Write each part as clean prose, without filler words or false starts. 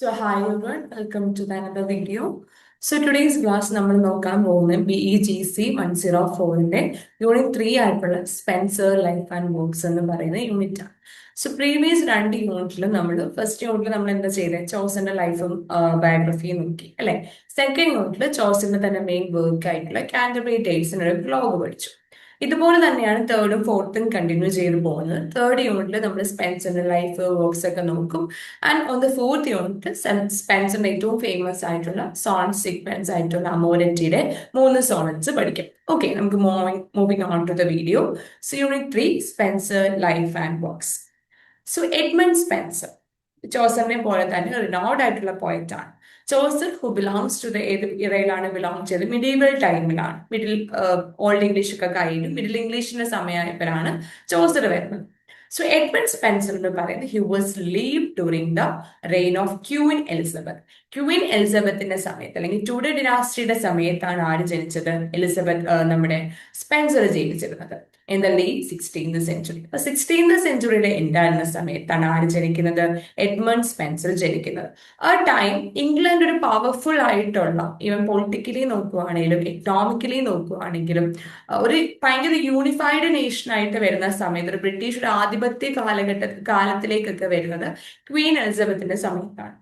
Hi everyone, welcome to another video. Today's class നമ്മൾ നോക്കാൻ പോകുന്നത് BEGC 104ന്റെ യൂണിറ്റ് 3 ആയിട്ടുള്ള സ്പെൻസർ ലൈഫ് ആൻഡ് വർക്ക്സ് എന്ന് പറയുന്ന യൂണിറ്റ് ആണ്. പ്രീവിയസ് രണ്ട് യൂണിറ്റിൽ ഫസ്റ്റ് യൂണിറ്റിൽ നമ്മൾ എന്താ ചെയ്തത്, ചോസിന്റെ ലൈഫും ബയോഗ്രഫിയും നോക്കി അല്ലെ. സെക്കൻഡ് യൂണിറ്റിൽ ചോസിന്റെ തന്നെ മെയിൻ വർക്ക് ആയിട്ടുള്ള കാൻറ്റർബറി ടേൽസിന്റെ ഒരു ബ്ലോഗ് പഠിച്ചു. ഇതുപോലെ തന്നെയാണ് തേർഡും ഫോർത്തും കണ്ടിന്യൂ ചെയ്ത് പോകുന്നത്. തേർഡ് യൂണിറ്റിൽ നമ്മൾ സ്പെൻസറിന്റെ ലൈഫ് വർക്ക്സ് ഒക്കെ നോക്കും. And on the fourth unit സ്പെൻസറിന്റെ ഏറ്റവും ഫേമസ് ആയിട്ടുള്ള സോണറ്റ് സീക്വൻസ് ആയിട്ടുള്ള അമോരറ്റിയുടെ 3 സോണറ്റ്സ് പഠിക്കും. ഓക്കെ, നമുക്ക് moving on to the video. Unit 3 Spenser life and works. Edmund Spenser ചോസറിനെ പോലെ തന്നെ റിനോഡ് ആയിട്ടുള്ള പോയറ്റ് ആണ്. Chaucer who belongs to the ഏത് ഇറയിലാണ് ബിലോങ് ചെയ്തത്? മിഡീവൽ ടൈമിലാണ്. ഓൾഡ് ഇംഗ്ലീഷ് ഒക്കെ കഴിഞ്ഞു മിഡിൽ ഇംഗ്ലീഷിന്റെ സമയമായപ്പോഴാണ് ചോസർ വരുന്നത്. എഡ്മണ്ട് സ്പെൻസർ എന്ന് പറയുന്നത് he was live during the reign of queen Elizabeth. Queen എലിസബത്തിന്റെ സമയത്ത് അല്ലെങ്കിൽ ടുഡർ ഡിനാസ്റ്റിയുടെ സമയത്താണ് ആര് ജനിച്ചത്? നമ്മുടെ സ്പെൻസർ ജനിച്ചിരുന്നത് in the late 16th century. 16th സെഞ്ചുറിയുടെ എൻഡായിരുന്ന സമയത്താണ് ആര് ജനിക്കുന്നത്? എഡ്മണ്ട് സ്പെൻസർ ജനിക്കുന്നത്. ആ ടൈം ഇംഗ്ലണ്ട് ഒരു പവർഫുൾ ആയിട്ടുള്ള, ഈവൻ പൊളിറ്റിക്കലി നോക്കുവാണെങ്കിലും എക്കണോമിക്കലി നോക്കുവാണെങ്കിലും ഒരു ഭയങ്കര യൂണിഫൈഡ് നേഷൻ ആയിട്ട് വരുന്ന സമയത്ത്, ഒരു ബ്രിട്ടീഷ് ഒരു ആധിപത്യ കാലത്തിലേക്കൊക്കെ വരുന്നത് ക്വീൻ എലിസബത്തിന്റെ സമയത്താണ്.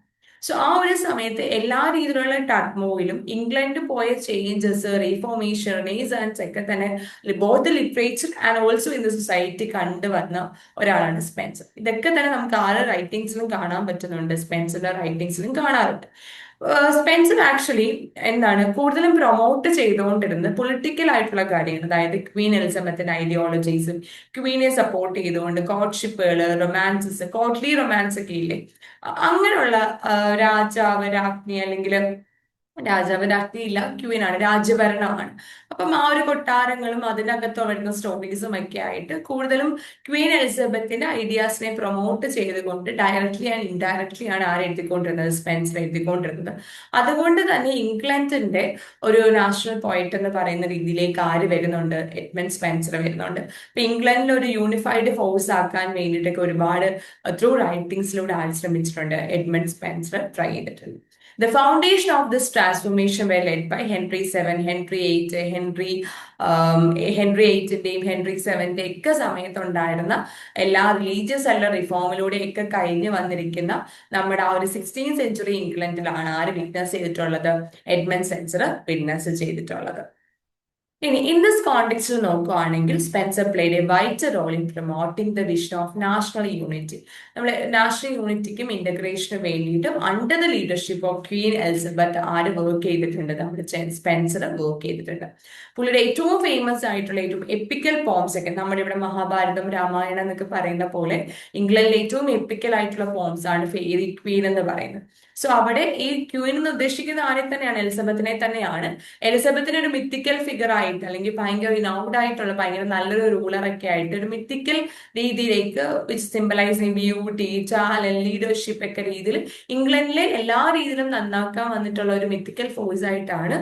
ആ ഒരു സമയത്ത് എല്ലാ രീതിയിലുള്ള ടർമോയിലും ഇംഗ്ലണ്ട് പോയ ചേഞ്ചസ്, റീഫോർമേഷൻ, റിനൈസൻസ് ഒക്കെ തന്നെ both literature and also in the society കണ്ടുവന്ന ഒരാളാണ് സ്പെൻസർ. ഇതൊക്കെ തന്നെ നമുക്ക് ആറ് റൈറ്റിംഗ്സിലും കാണാൻ പറ്റുന്നുണ്ട്, സ്പെൻസറിന്റെ റൈറ്റിംഗ്സിലും കാണാറുണ്ട്. സ്പെൻസർ ആക്ച്വലി എന്താണ് കൂടുതലും പ്രൊമോട്ട് ചെയ്തുകൊണ്ടിരുന്നത് പൊളിറ്റിക്കൽ ആയിട്ടുള്ള കാര്യങ്ങൾ, അതായത് ക്വീൻ എലിസബത്തിന്റെ ഐഡിയോളജീസും ക്വീനെ സപ്പോർട്ട് ചെയ്തുകൊണ്ട് കോർട്ട്ഷിപ്പുകൾ, റൊമാൻസസ്, കോർട്ട്ലി റൊമാൻസ് ഒക്കെ ഇല്ലേ, അങ്ങനെയുള്ള രാജാവ് രാജ്ഞി അല്ലെങ്കിൽ രാജാവ് രാജ്ഞിയില്ല, ക്വീൻ ആണ്, രാജ്യഭരണമാണ്. അപ്പം ആ ഒരു കൊട്ടാരങ്ങളും അതിനകത്ത് വരുന്ന സ്റ്റോറീസും ഒക്കെ ആയിട്ട് കൂടുതലും ക്വീൻ എലിസബത്തിന്റെ ഐഡിയാസിനെ പ്രൊമോട്ട് ചെയ്തുകൊണ്ട് ഡയറക്ട്ലി ആൻഡ് ഇൻഡയറക്ട്ലി ആണ് ആര് എഴുതിക്കൊണ്ടിരുന്നത്? സ്പെൻസർ എഴുതിക്കൊണ്ടിരുന്നത്. അതുകൊണ്ട് തന്നെ ഇംഗ്ലണ്ടിന്റെ ഒരു നാഷണൽ പോയിന്റ് എന്ന് പറയുന്ന രീതിയിലേക്ക് ആര് വരുന്നുണ്ട്? എഡ്മണ്ട് സ്പെൻസർ വരുന്നുണ്ട്. ഇപ്പൊ ഇംഗ്ലണ്ടിൽ ഒരു യൂണിഫൈഡ് ഫോഴ്സ് ആക്കാൻ വേണ്ടിയിട്ടൊക്കെ ഒരുപാട് ത്രൂ റൈറ്റിംഗ്സിലൂടെ ആര് ശ്രമിച്ചിട്ടുണ്ട്? എഡ്മണ്ട് സ്പെൻസർ ട്രൈ ചെയ്തിട്ടുണ്ട്. The foundation of this transformation were led by Henry VII, Henry VIII, Henry VIII-ന്റെയും Henry VII-ന്റെ ഒക്കെ സമയത്തുണ്ടായിരുന്ന എല്ലാ റിലീജിയസ് ആയിട്ടുള്ള റിഫോമിലൂടെയൊക്കെ കഴിഞ്ഞു വന്നിരിക്കുന്ന നമ്മുടെ ആ ഒരു 16th സെഞ്ചുറി ഇംഗ്ലണ്ടിലാണ് ആര് വിറ്റ്നസ് ചെയ്തിട്ടുള്ളത്? എഡ്മണ്ട് സ്പെൻസർ വിറ്റ്നസ് ചെയ്തിട്ടുള്ളത്. ഇനി ഇൻ ദിസ് കോണ്ടെക്സ്റ്റിൽ നോക്കുകയാണെങ്കിൽ Spencer played a vital role in promoting the vision of national unity. നമ്മൾ നാഷണൽ യൂണിറ്റിക്കും ഇന്റഗ്രേഷനും വേണ്ടിയിട്ടും under the leadership of queen Elizabeth ആര് വർക്ക് ചെയ്തിട്ടുണ്ട്? നമ്മുടെ സ്പെൻസർ വർക്ക് ചെയ്തിട്ടുണ്ട്. പുള്ളിയുടെ ഏറ്റവും ഫേമസ് ആയിട്ടുള്ള ഏറ്റവും എപ്പിക്കൽ പോംസ് ഒക്കെ, നമ്മുടെ ഇവിടെ മഹാഭാരതം, രാമായണം എന്നൊക്കെ പറയുന്ന പോലെ ഇംഗ്ലണ്ടിലെ ഏറ്റവും എപ്പിക്കൽ ആയിട്ടുള്ള പോംസ് ആണ് ഫെയറി ക്വീൻ എന്ന് പറയുന്നത്. അവിടെ ഈ ക്വീൻ എന്ന് ഉദ്ദേശിക്കുന്ന ആരെ തന്നെയാണ്? എലിസബത്തിനെ തന്നെയാണ്. എലിസബത്തിന് ഒരു മിത്തിക്കൽ ഫിഗർ ആയിട്ട് അല്ലെങ്കിൽ ഭയങ്കര ഇനൗഡ് ആയിട്ടുള്ള ഭയങ്കര നല്ലൊരു റൂളർ ഒക്കെ ആയിട്ട് ഒരു മിത്തിക്കൽ രീതിയിലേക്ക് which symbolising beauty, talent, leadership ഒക്കെ രീതിയിൽ ഇംഗ്ലണ്ടിലെ എല്ലാ രീതിയിലും നന്നാക്കാൻ വന്നിട്ടുള്ള ഒരു മിത്തിക്കൽ ഫോഴ്സ് ആയിട്ടാണ്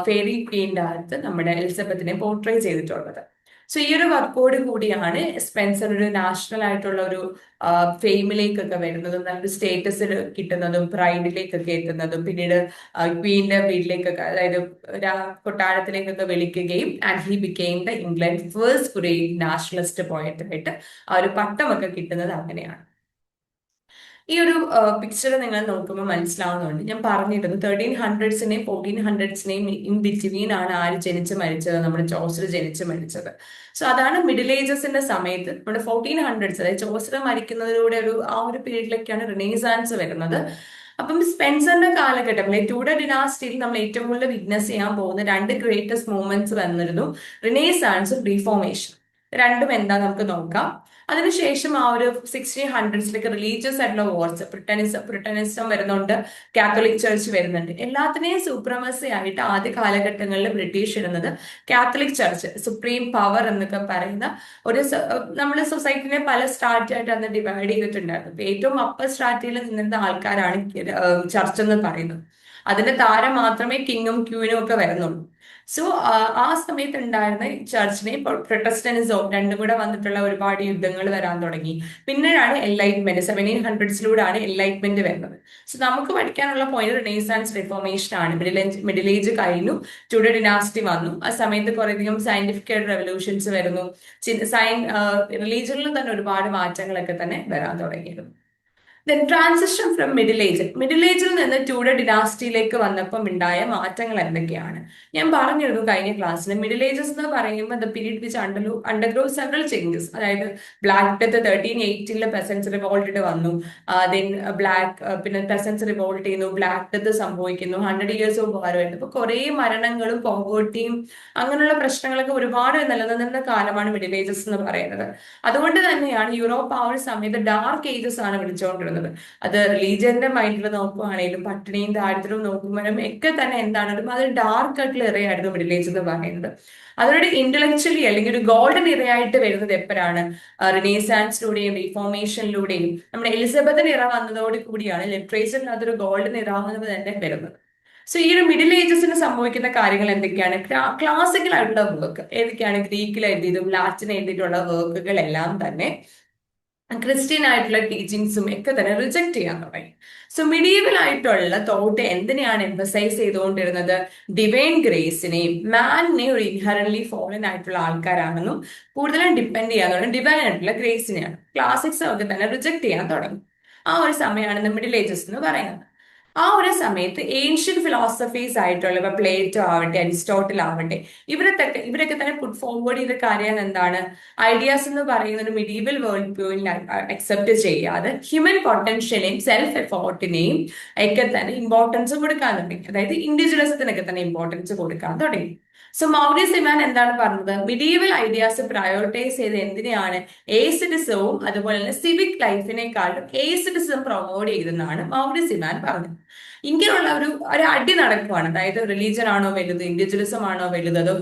ഫെയറി ക്വീൻ്റെ അകത്ത് നമ്മുടെ എലിസബത്തിനെ പോർട്രേ ചെയ്തിട്ടുള്ളത്. ഈ ഒരു വർക്കോട് കൂടിയാണ് സ്പെൻസർ ഒരു നാഷണൽ ആയിട്ടുള്ള ഒരു ഫെയിമിലേക്കൊക്കെ വരുന്നതും നല്ലൊരു സ്റ്റേറ്റസിൽ കിട്ടുന്നതും പ്രൈഡിലേക്കൊക്കെ എത്തുന്നതും പിന്നീട് ക്വീന്റെ വീട്ടിലേക്കൊക്കെ, അതായത് കൊട്ടാരത്തിലേക്കൊക്കെ വിളിക്കുകയും and he became the England first great nationalist poet ആയിട്ട് ആ ഒരു പട്ടമൊക്കെ കിട്ടുന്നത് അങ്ങനെയാണ്. ഈ ഒരു പിക്ചർ നിങ്ങൾ നോക്കുമ്പോൾ മനസ്സിലാവുന്നുണ്ട്. ഞാൻ പറഞ്ഞിരുന്നു 1300s-നെയും 1400s-നെയും ഇൻ ബിറ്റ്വീൻ ആണ് ആര് ജനിച്ച് മരിച്ചത്? നമ്മുടെ ചോസർ ജനിച്ച് മരിച്ചത്. അതാണ് മിഡിൽ ഏജസിന്റെ സമയത്ത് നമ്മുടെ 1400s, അതായത് ചോസർ മരിക്കുന്നതിലൂടെ ആ ഒരു പീരീഡിലേക്കാണ് റിനൈസാൻസ് വരുന്നത്. അപ്പം സ്പെൻസറിന്റെ കാലഘട്ടം ടുഡർ ഡിനാസ്റ്റിയിൽ നമ്മൾ ഏറ്റവും കൂടുതൽ വിറ്റ്നസ് ചെയ്യാൻ പോകുന്ന രണ്ട് ഗ്രേറ്റസ്റ്റ് മൂവ്മെന്റ്സ് വന്നിരുന്നു, റിനൈസാൻസും റീഫോർമേഷൻ. രണ്ടും എന്താ നമുക്ക് നോക്കാം. അതിനുശേഷം ആ ഒരു 1600s-ലേക്ക് റിലീജിയസ് ആയിട്ടുള്ള വാർസ്, ബ്രിട്ടനിസം വരുന്നുണ്ട്, കാത്തലിക് ചർച്ച് വരുന്നുണ്ട്. എല്ലാത്തിനെയും സൂപ്രമസി ആയിട്ട് ആദ്യ കാലഘട്ടങ്ങളിൽ ബ്രിട്ടീഷ് ഇരുന്നത് കാത്തലിക് ചർച്ച്, സുപ്രീം പവർ എന്നൊക്കെ പറയുന്ന ഒരു നമ്മുടെ സൊസൈറ്റിനെ പല സ്ട്രാറ്റയായിട്ട് അന്ന് ഡിവൈഡ് ചെയ്തിട്ടുണ്ടായിരുന്നു. ഏറ്റവും അപ്പർ സ്ട്രാറ്റയിൽ നിന്നിരുന്ന ആൾക്കാരാണ് ചർച്ച് എന്ന് പറയുന്നത്. അതിന്റെ താര മാത്രമേ കിങ്ങും ക്യൂനും ഒക്കെ വരുന്നുള്ളൂ. സോ ആ സമയത്ത് ഉണ്ടായിരുന്ന ചർച്ചിനെ പ്രൊട്ടസ്റ്റന്റിസവും രണ്ടും കൂടെ വന്നിട്ടുള്ള ഒരുപാട് യുദ്ധങ്ങൾ വരാൻ തുടങ്ങി. പിന്നീടാണ് എൻലൈറ്റ്മെന്റ് 1700s എൻലൈറ്റ്മെന്റ് വരുന്നത്. സോ നമുക്ക് പഠിക്കാനുള്ള പോയിന്റ് റിനൈസാൻസ് റിഫോർമേഷൻ ആണ്. മിഡിൽ ഏജ് കഴിഞ്ഞു, tudor ഡിനാസ്റ്റി വന്നു. ആ സമയത്ത് കുറേയധികം സയന്റിഫിക് ആയിട്ട് റെവല്യൂഷൻസ് വരുന്നു. റിലീജിയനിൽ തന്നെ ഒരുപാട് മാറ്റങ്ങളൊക്കെ തന്നെ വരാൻ തുടങ്ങിയിരുന്നു. ദെൻ ട്രാൻസിഷൻ ഫ്രം മിഡിൽ ഏജിൽ നിന്ന് ട്യൂഡർ ഡിനാസ്റ്റിയിലേക്ക് വന്നപ്പം ഉണ്ടായ മാറ്റങ്ങൾ എന്തൊക്കെയാണ്? ഞാൻ പറഞ്ഞിരുന്നു കഴിഞ്ഞ ക്ലാസ്സിൽ, മിഡിൽ ഏജസ് എന്ന് പറയുമ്പോൾ the period which undergrow several changes. അതായത് ബ്ലാക്ക് ഡെത്ത് 1380 പെസൻസ് റിവോൾട്ട് വന്നു. ദെൻ പിന്നെ പെസൻസ് റിവോൾട്ട് ചെയ്യുന്നു, ബ്ലാക്ക് ഡെത്ത് സംഭവിക്കുന്നു, 100 years ഓഫ് വാരമായിട്ട്. അപ്പൊ കുറെ മരണങ്ങളും പോവേർട്ടിയും അങ്ങനെയുള്ള പ്രശ്നങ്ങളൊക്കെ ഒരുപാട് നിലനിന്നിരുന്ന കാലമാണ് മിഡിൽ ഏജസ് എന്ന് പറയുന്നത്. അതുകൊണ്ട് തന്നെയാണ് യൂറോപ്പ് ആ ഒരു സമയത്ത് ഡാർക്ക് ഏജസ് ആണ് വിളിച്ചുകൊണ്ടിരുന്നത്. അത് റിലീജിയന്റെ മൈൻഡിൽ നോക്കുവാണെങ്കിലും പട്ടിണിയും ദാരിദ്ര്യവും നോക്കുമ്പോഴും ഒക്കെ തന്നെ എന്താണ് അത് ഡാർക്ക് ആയിട്ടുള്ള ഇറയായിരുന്നു മിഡിൽ ഏജ് എന്ന് പറയുന്നത്. അതോടെ ഇന്റലക്ച്വലി അല്ലെങ്കിൽ ഒരു ഗോൾഡൻ ഇറയായിട്ട് വരുന്നത് എപ്പോഴാണ്? റിനേസാൻസിലൂടെയും റീഫോർമേഷനിലൂടെയും നമ്മുടെ എലിസബത്തിന് ഇറ വന്നതോട് കൂടിയാണ് ലിറ്ററേച്ചറിന് അതൊരു ഗോൾഡൻ ഇറ എന്ന് തന്നെ വരുന്നത്. സോ ഈ ഒരു മിഡിൽ ഏജസിന് സംഭവിക്കുന്ന കാര്യങ്ങൾ എന്തൊക്കെയാണ്? ക്ലാസിക്കൽ ആയിട്ടുള്ള വർക്ക് ഏതൊക്കെയാണ്? ഗ്രീക്കിൽ എഴുതിയതും ലാറ്റിൻ എഴുതിയിട്ടുള്ള വർക്കുകളെല്ലാം തന്നെ ക്രിസ്ത്യൻ ആയിട്ടുള്ള ടീച്ചിങ്സും ഒക്കെ തന്നെ റിജക്ട് ചെയ്യാൻ തുടങ്ങി. സോ മിഡീവൽ ആയിട്ടുള്ള തോട്ട് എന്തിനെയാണ് എംഫസൈസ് ചെയ്തുകൊണ്ടിരുന്നത്? ഡിവൈൻ ഗ്രേസിനെയും മാനിനെയും ഒരു ഇൻഹറന്റ്ലി ഫോളൻ ആയിട്ടുള്ള ആൾക്കാരാണെന്നും കൂടുതലും ഡിപ്പെൻഡ് ചെയ്യാൻ തുടങ്ങി ഡിവൈൻ ആയിട്ടുള്ള ഗ്രേസിനെയാണ്. ക്ലാസിക്സ് ഒക്കെ തന്നെ റിജക്ട് ചെയ്യാൻ തുടങ്ങി. ആ ഒരു സമയമാണ് മിഡിൽ ഏജസ് എന്ന് പറയുന്നത്. ആ ഒരു സമയത്ത് ഏൻഷ്യൻ ഫിലോസഫീസ് ആയിട്ടുള്ള ഇപ്പൊ പ്ലേറ്റോ ആവട്ടെ, അരിസ്റ്റോട്ടിൽ ആവട്ടെ, ഇവരൊക്കെ തന്നെ പുട്ട് ഫോർവേഡ് ചെയ്ത കാര്യം എന്താണ്? ഐഡിയാസ് എന്ന് പറയുന്ന ഒരു മിഡീവൽ വേൾഡ് വ്യൂവിൽ അക്സെപ്റ്റ് ചെയ്യാതെ ഹ്യൂമൻ പൊട്ടൻഷ്യലെയും സെൽഫ് എഫോർട്ടിനെയും ഒക്കെ തന്നെ ഇമ്പോർട്ടൻസ് കൊടുക്കാൻ തുടങ്ങി. അതായത് ഇൻഡിവിജ്വലിസത്തിനൊക്കെ തന്നെ ഇമ്പോർട്ടൻസ് കൊടുക്കാൻ തുടങ്ങി. സോ മൗറിസ് ഇമാൻ എന്താണ് പറഞ്ഞത്? മിഡീവൽ ഐഡിയാസ് പ്രയോറിറ്റൈസ് ചെയ്ത് എന്തിനെയാണ്? എയ്സിഡിസവും അതുപോലെ തന്നെ സിവിക് ലൈഫിനെക്കാളും എയ്സിഡിസം പ്രൊമോട്ട് ചെയ്തെന്നാണ് മൗറിസ് ഇമാൻ പറഞ്ഞത്. ഇങ്ങനെയുള്ള ഒരു അടി നടക്കുവാണ്. അതായത് റിലീജിയൻ ആണോ വലുത്, ഇൻഡിവിജ്വലിസം ആണോ വലുത്, അതോ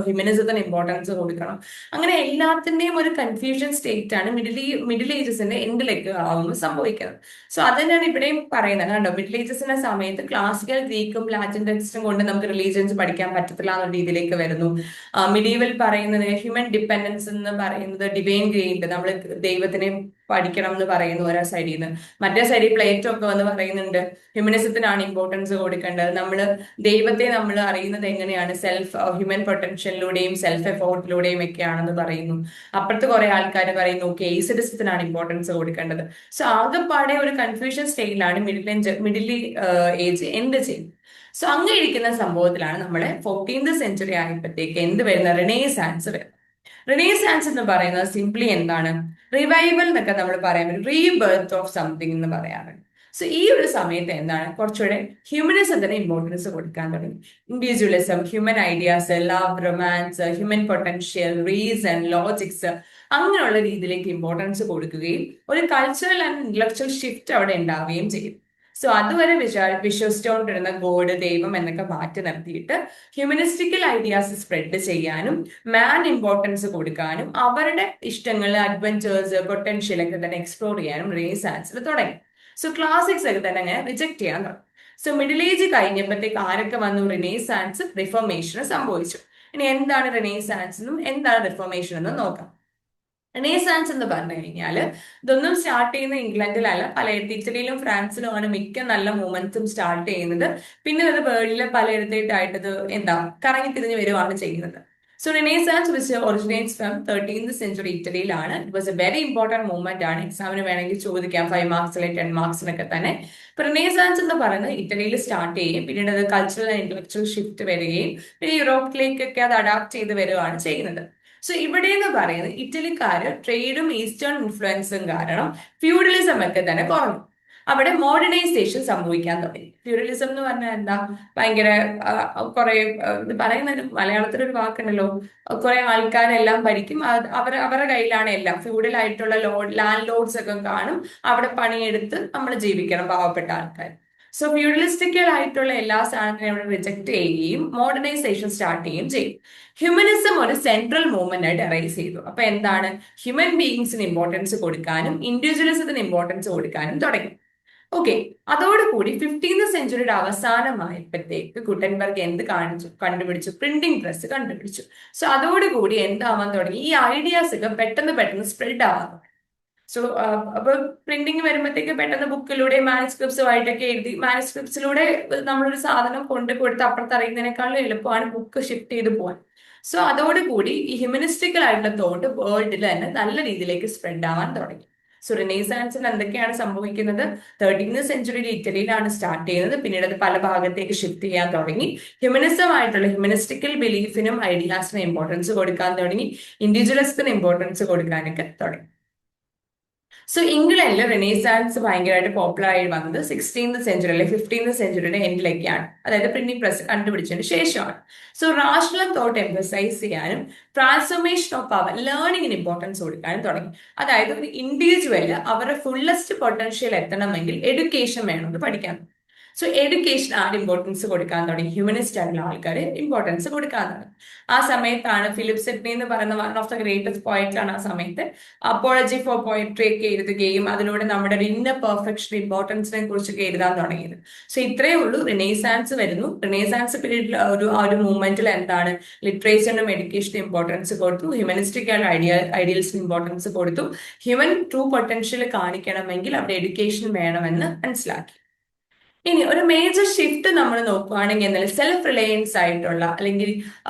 ഹ്യൂമനിസത്തിന് ഇമ്പോർട്ടൻസ് കൊടുക്കണം? അങ്ങനെ എല്ലാത്തിന്റെയും ഒരു കൺഫ്യൂഷൻ സ്റ്റേറ്റ് ആണ് മിഡിൽ ഏജസിന്റെ എൻഡിലേക്ക് ആവുമ്പോൾ സംഭവിക്കുന്നത്. സോ അത് തന്നെയാണ് ഇവിടെയും പറയുന്നത്. കണ്ടോ, മിഡിൽ ഏജസിന്റെ സമയത്ത് ക്ലാസിക്കൽ ഗ്രീക്കും ലാറ്റിൻ ടെക്സ്റ്റും കൊണ്ട് നമുക്ക് റിലീജിയൻസ് പഠിക്കാൻ പറ്റത്തില്ല എന്ന രീതിയിലേക്ക് വരുന്നു. മിഡീവൽ പറയുന്നത് ഹ്യൂമൻ ഡിപ്പെൻഡൻസ് എന്ന് പറയുന്നത് ഡിവൈൻ ഗ്രേഡ്, നമ്മൾ ദൈവത്തിനെ പഠിക്കണം എന്ന് പറയുന്നു ഓരോ സൈഡിൽ നിന്ന്. മറ്റേ സൈഡിൽ പ്ലേറ്റോ ഒക്കെ വന്ന് പറയുന്നുണ്ട് ഹ്യൂമനിസത്തിനാണ് ഇമ്പോർട്ടൻസ് കൊടുക്കേണ്ടത്. ദൈവത്തെ നമ്മൾ അറിയുന്നത് എങ്ങനെയാണ്? ഹ്യൂമൻ പൊട്ടൻഷ്യലിലൂടെയും സെൽഫ് എഫോർട്ടിലൂടെയും ഒക്കെയാണെന്ന് പറയുന്നു. അപ്പുറത്ത് കുറെ ആൾക്കാർ പറയുന്നു എയ്സിഡിസത്തിനാണ് ഇമ്പോർട്ടൻസ് കൊടുക്കേണ്ടത്. സോ ആകെപ്പാടെ ഒരു കൺഫ്യൂഷൻ സ്റ്റേജിലാണ് മിഡിൽ ഏജ് എൻഡ് ചെയ്യുന്നത്. സോ അങ്ങനെ ഇരിക്കുന്ന സംഭവത്തിലാണ് നമ്മുടെ 14th സെഞ്ചുറി ആയപ്പോഴത്തേക്ക് എന്ത് വരുന്ന റിനേസാൻസ് വരുന്നത്. റിനേസാൻസ് എന്ന് പറയുന്നത് സിംപ്ലി എന്താണ്? റിവൈവൽ എന്നൊക്കെ നമ്മൾ പറയാൻ പറ്റും, റീബർത്ത് ഓഫ് സംതിങ് എന്ന് പറയാറുണ്ട്. സോ ഈ ഒരു സമയത്ത് എന്താണ് കുറച്ചുകൂടെ ഹ്യൂമനിസത്തിന് ഇമ്പോർട്ടൻസ് കൊടുക്കാൻ തുടങ്ങി. Individualism, human ideas, love, romance, human potential, reason, Logix, അങ്ങനെയുള്ള രീതിയിലേക്ക് ഇമ്പോർട്ടൻസ് കൊടുക്കുകയും ഒരു കൾച്ചറൽ ആൻഡ് ഇന്റലക്ച്വൽ ഷിഫ്റ്റ് അവിടെ ഉണ്ടാവുകയും ചെയ്യും. സോ അതുവരെ വിശ്വസിച്ചുകൊണ്ടിരുന്ന ഗോഡ്, ദൈവം എന്നൊക്കെ മാറ്റി നിർത്തിയിട്ട് ഹ്യൂമനിസ്റ്റിക്കൽ ഐഡിയാസ് സ്പ്രെഡ് ചെയ്യാനും മാൻ ഇമ്പോർട്ടൻസ് കൊടുക്കാനും അവരുടെ ഇഷ്ടങ്ങൾ, അഡ്വഞ്ചേഴ്സ്, പൊട്ടൻഷ്യൽ ഒക്കെ തന്നെ എക്സ്പ്ലോർ ചെയ്യാനും റിനേസാൻസിൽ തുടങ്ങി. സോ ക്ലാസിക്സ് ഒക്കെ തന്നെ അങ്ങനെ റിജക്ട് ചെയ്യാൻ തുടങ്ങി. സോ മിഡിൽ ഏജ് കഴിഞ്ഞപ്പോഴത്തേക്ക് ആരൊക്കെ വന്നു? റിനേസാൻസ്, റിഫോർമേഷൻ സംഭവിച്ചു. ഇനി എന്താണ് റിനേസാൻസ് എന്നും എന്താണ് റിഫോർമേഷൻ എന്നും നോക്കാം. റിനേസാൻസ് എന്ന് പറഞ്ഞു കഴിഞ്ഞാൽ ഇതൊന്നും സ്റ്റാർട്ട് ചെയ്യുന്ന ഇംഗ്ലണ്ടിലല്ല, ഇറ്റലിയിലും ഫ്രാൻസിലുമാണ് മിക്ക നല്ല മൂവ്മെന്റ്സും സ്റ്റാർട്ട് ചെയ്യുന്നത്. പിന്നെ അത് വേൾഡിലെ പലയിടത്തായിട്ട് ഇത് കറങ്ങി തിരിഞ്ഞ് വരുവാണ് ചെയ്യുന്നത്. So renaissance which originates from 13th century ഇറ്റലിയിലാണ്. It was a very important movement ആണ്. എക്സാമിന് വേണമെങ്കിൽ ചോദിക്കാം 5 മാർക്സിലെ 10 മാർക്സിനൊക്കെ തന്നെ. ഇപ്പൊ റിനേസാൻസ് എന്ന് പറയുന്നത് ഇറ്റലിയിൽ സ്റ്റാർട്ട് ചെയ്യും, പിന്നീട് അത് കൾച്ചറൽ ആൻഡ് ഇന്റലക്ച്വൽ ഷിഫ്റ്റ് വരികയും പിന്നെ യൂറോപ്പിലേക്കൊക്കെ അത് അഡാപ്റ്റ് ചെയ്ത് വരികയാണ് ചെയ്യുന്നത്. സോ ഇവിടെ എന്ന് പറയുന്നത് ഇറ്റലിക്കാര് ട്രേഡും ഈസ്റ്റേൺ ഇൻഫ്ലുവൻസും കാരണം ഫ്യൂഡലിസം ഒക്കെ തന്നെ കുറഞ്ഞു. അവിടെ മോഡേണൈസേഷൻ സംഭവിക്കാൻ തുടങ്ങി. ഫ്യൂഡലിസം എന്ന് പറഞ്ഞാൽ എന്താ? ഭയങ്കര കുറെ പറയുന്ന മലയാളത്തിലൊരു വാക്കുണ്ടല്ലോ, കുറെ ആൾക്കാരെല്ലാം ഭരിക്കും, അവരുടെ കയ്യിലാണ് എല്ലാം. ഫ്യൂഡൽ ആയിട്ടുള്ള ലാൻഡ് ലോഡ്സ് ഒക്കെ കാണും, അവിടെ പണിയെടുത്ത് നമ്മൾ ജീവിക്കണം പാവപ്പെട്ട ആൾക്കാർ. സോ ഫ്യൂഡലിസ്റ്റിക്കൽ ആയിട്ടുള്ള എല്ലാ സാധനങ്ങളും ഇവിടെ റിജക്ട് ചെയ്യുകയും മോഡേണൈസേഷൻ സ്റ്റാർട്ട് ചെയ്യുകയും ചെയ്യും. ഹ്യൂമനിസം ഒരു സെൻട്രൽ മൂവ്മെന്റ് ആയിട്ട് അറൈസ് ചെയ്തു. അപ്പൊ എന്താണ്? ഹ്യൂമൻ ബീയിങ്സിന് ഇമ്പോർട്ടൻസ് കൊടുക്കാനും ഇൻഡിവിജ്വലിസത്തിന് ഇമ്പോർട്ടൻസ് കൊടുക്കാനും തുടങ്ങി. ഓക്കെ. അതോടുകൂടി 15th സെഞ്ചുറിയുടെ അവസാനമായപ്പോഴത്തേക്ക് ഗുട്ടൻബർഗ് കണ്ടുപിടിച്ചു? പ്രിന്റിംഗ് പ്രസ് കണ്ടുപിടിച്ചു. സോ അതോടുകൂടി എന്താവാൻ തുടങ്ങി? ഈ ഐഡിയാസ് ഒക്കെ പെട്ടെന്ന് പെട്ടെന്ന് സ്പ്രെഡ് ആവാൻ തുടങ്ങി. സോ അപ്പൊ പ്രിന്റിങ് വരുമ്പോഴത്തേക്ക് പെട്ടെന്ന് ബുക്കിലൂടെ മാനുസ്ക്രിപ്റ്റ്സുമായിട്ടൊക്കെ എഴുതി, മാനുസ്ക്രിപ്റ്റ്സിലൂടെ നമ്മളൊരു സാധനം കൊണ്ട് കൊടുത്ത് അപ്പുറത്ത് അറിയുന്നതിനേക്കാളും എളുപ്പമാണ് ബുക്ക് ഷിഫ്റ്റ് ചെയ്ത് പോകാൻ. സോ അതോടുകൂടി ഈ ഹ്യൂമനിസ്റ്റിക്കൽ ആയിട്ടുള്ള തോട്ട് വേൾഡിൽ തന്നെ നല്ല രീതിയിലേക്ക് സ്പ്രെഡ് ആവാൻ തുടങ്ങി. സോ റിനൈസാൻസിൽ എന്തൊക്കെയാണ് സംഭവിക്കുന്നത്? 13th സെഞ്ചുറിയിൽ ഇറ്റലിയിലാണ് സ്റ്റാർട്ട് ചെയ്യുന്നത്. പിന്നീട് അത് പല ഭാഗത്തേക്ക് ഷിഫ്റ്റ് ചെയ്യാൻ തുടങ്ങി. ഹ്യൂമനിസം ആയിട്ടുള്ള ഹ്യൂമനിസ്റ്റിക്കൽ ബിലീഫിനും ഐഡിയാസിനും ഇമ്പോർട്ടൻസ് കൊടുക്കാൻ തുടങ്ങി. ഇൻഡിവിജ്വലിസത്തിന് ഇമ്പോർട്ടൻസ് കൊടുക്കാനൊക്കെ തുടങ്ങി. സോ ഇംഗ്ലണ്ടിൽ റിനൈസാൻസ് ഭയങ്കരമായിട്ട് പോപ്പുലർ ആയി വന്നത് 16th സെഞ്ചുറി അല്ലെങ്കിൽ 15th സെഞ്ചുറിയുടെ എൻഡിലൊക്കെയാണ്. അതായത് പ്രിന്റിംഗ് പ്രസ് കണ്ടുപിടിച്ചതിന് ശേഷമാണ്. സോ റാഷണൽ തോട്ട് എംഫസൈസ് ചെയ്യാനും ട്രാൻസ്ഫോർമേഷൻ ഓഫ് പവർ, ലേണിംഗിന് ഇമ്പോർട്ടൻസ് കൊടുക്കാനും തുടങ്ങി. അതായത് ഒരു ഇൻഡിവിജ്വല് അവരുടെ ഫുള്ളസ്റ്റ് പൊട്ടൻഷ്യൽ എത്തണമെങ്കിൽ എഡ്യൂക്കേഷൻ വേണമെന്ന് പഠിക്കാൻ. സോ എഡ്യൂക്കേഷൻ ആര് ഇമ്പോർട്ടൻസ് കൊടുക്കാൻ തുടങ്ങി? ഹ്യൂമനിസ്റ്റ് ആയിട്ടുള്ള ആൾക്കാർ ഇമ്പോർട്ടൻസ് കൊടുക്കാൻ തുടങ്ങി. ആ സമയത്താണ് ഫിലിപ്പ് സിഡ്നി എന്ന് പറയുന്ന വൺ ഓഫ് ദ ഗ്രേറ്റസ്റ്റ് പോയിറ്റാണ് ആ സമയത്ത് അപ്പോളജി ഫോർ പോയട്രി ഒക്കെ എഴുതുകയും അതിലൂടെ നമ്മുടെ ഒരു ഇന്നർ പെർഫെക്ഷൻ ഇമ്പോർട്ടൻസിനെ കുറിച്ചൊക്കെ എഴുതാൻ തുടങ്ങിയത്. സോ ഇത്രയേ ഉള്ളൂ. റിനൈസാൻസ് വരുന്നു. റിനൈസാൻസ് പീരീഡിൽ ആ ഒരു മൂവ്മെന്റിൽ എന്താണ്? ലിറ്ററേച്ചറിനും എഡ്യൂക്കേഷനും ഇമ്പോർട്ടൻസ് കൊടുത്തു. ഹ്യൂമനിസ്റ്റിക് ആയിട്ടുള്ള ഐഡിയൽസിന് ഇമ്പോർട്ടൻസ് കൊടുത്തു. ഹ്യൂമൻ ട്രൂ പൊട്ടൻഷ്യൽ കാണിക്കണമെങ്കിൽ അവിടെ എഡ്യൂക്കേഷൻ വേണമെന്ന് മനസ്സിലാക്കി. ഇനി ഒരു മേജർ ഷിഫ്റ്റ് നമ്മൾ നോക്കുകയാണെങ്കിൽ എന്നാൽ സെൽഫ് റിലയൻസ് ആയിട്ടുള്ള അല്ലെങ്കിൽ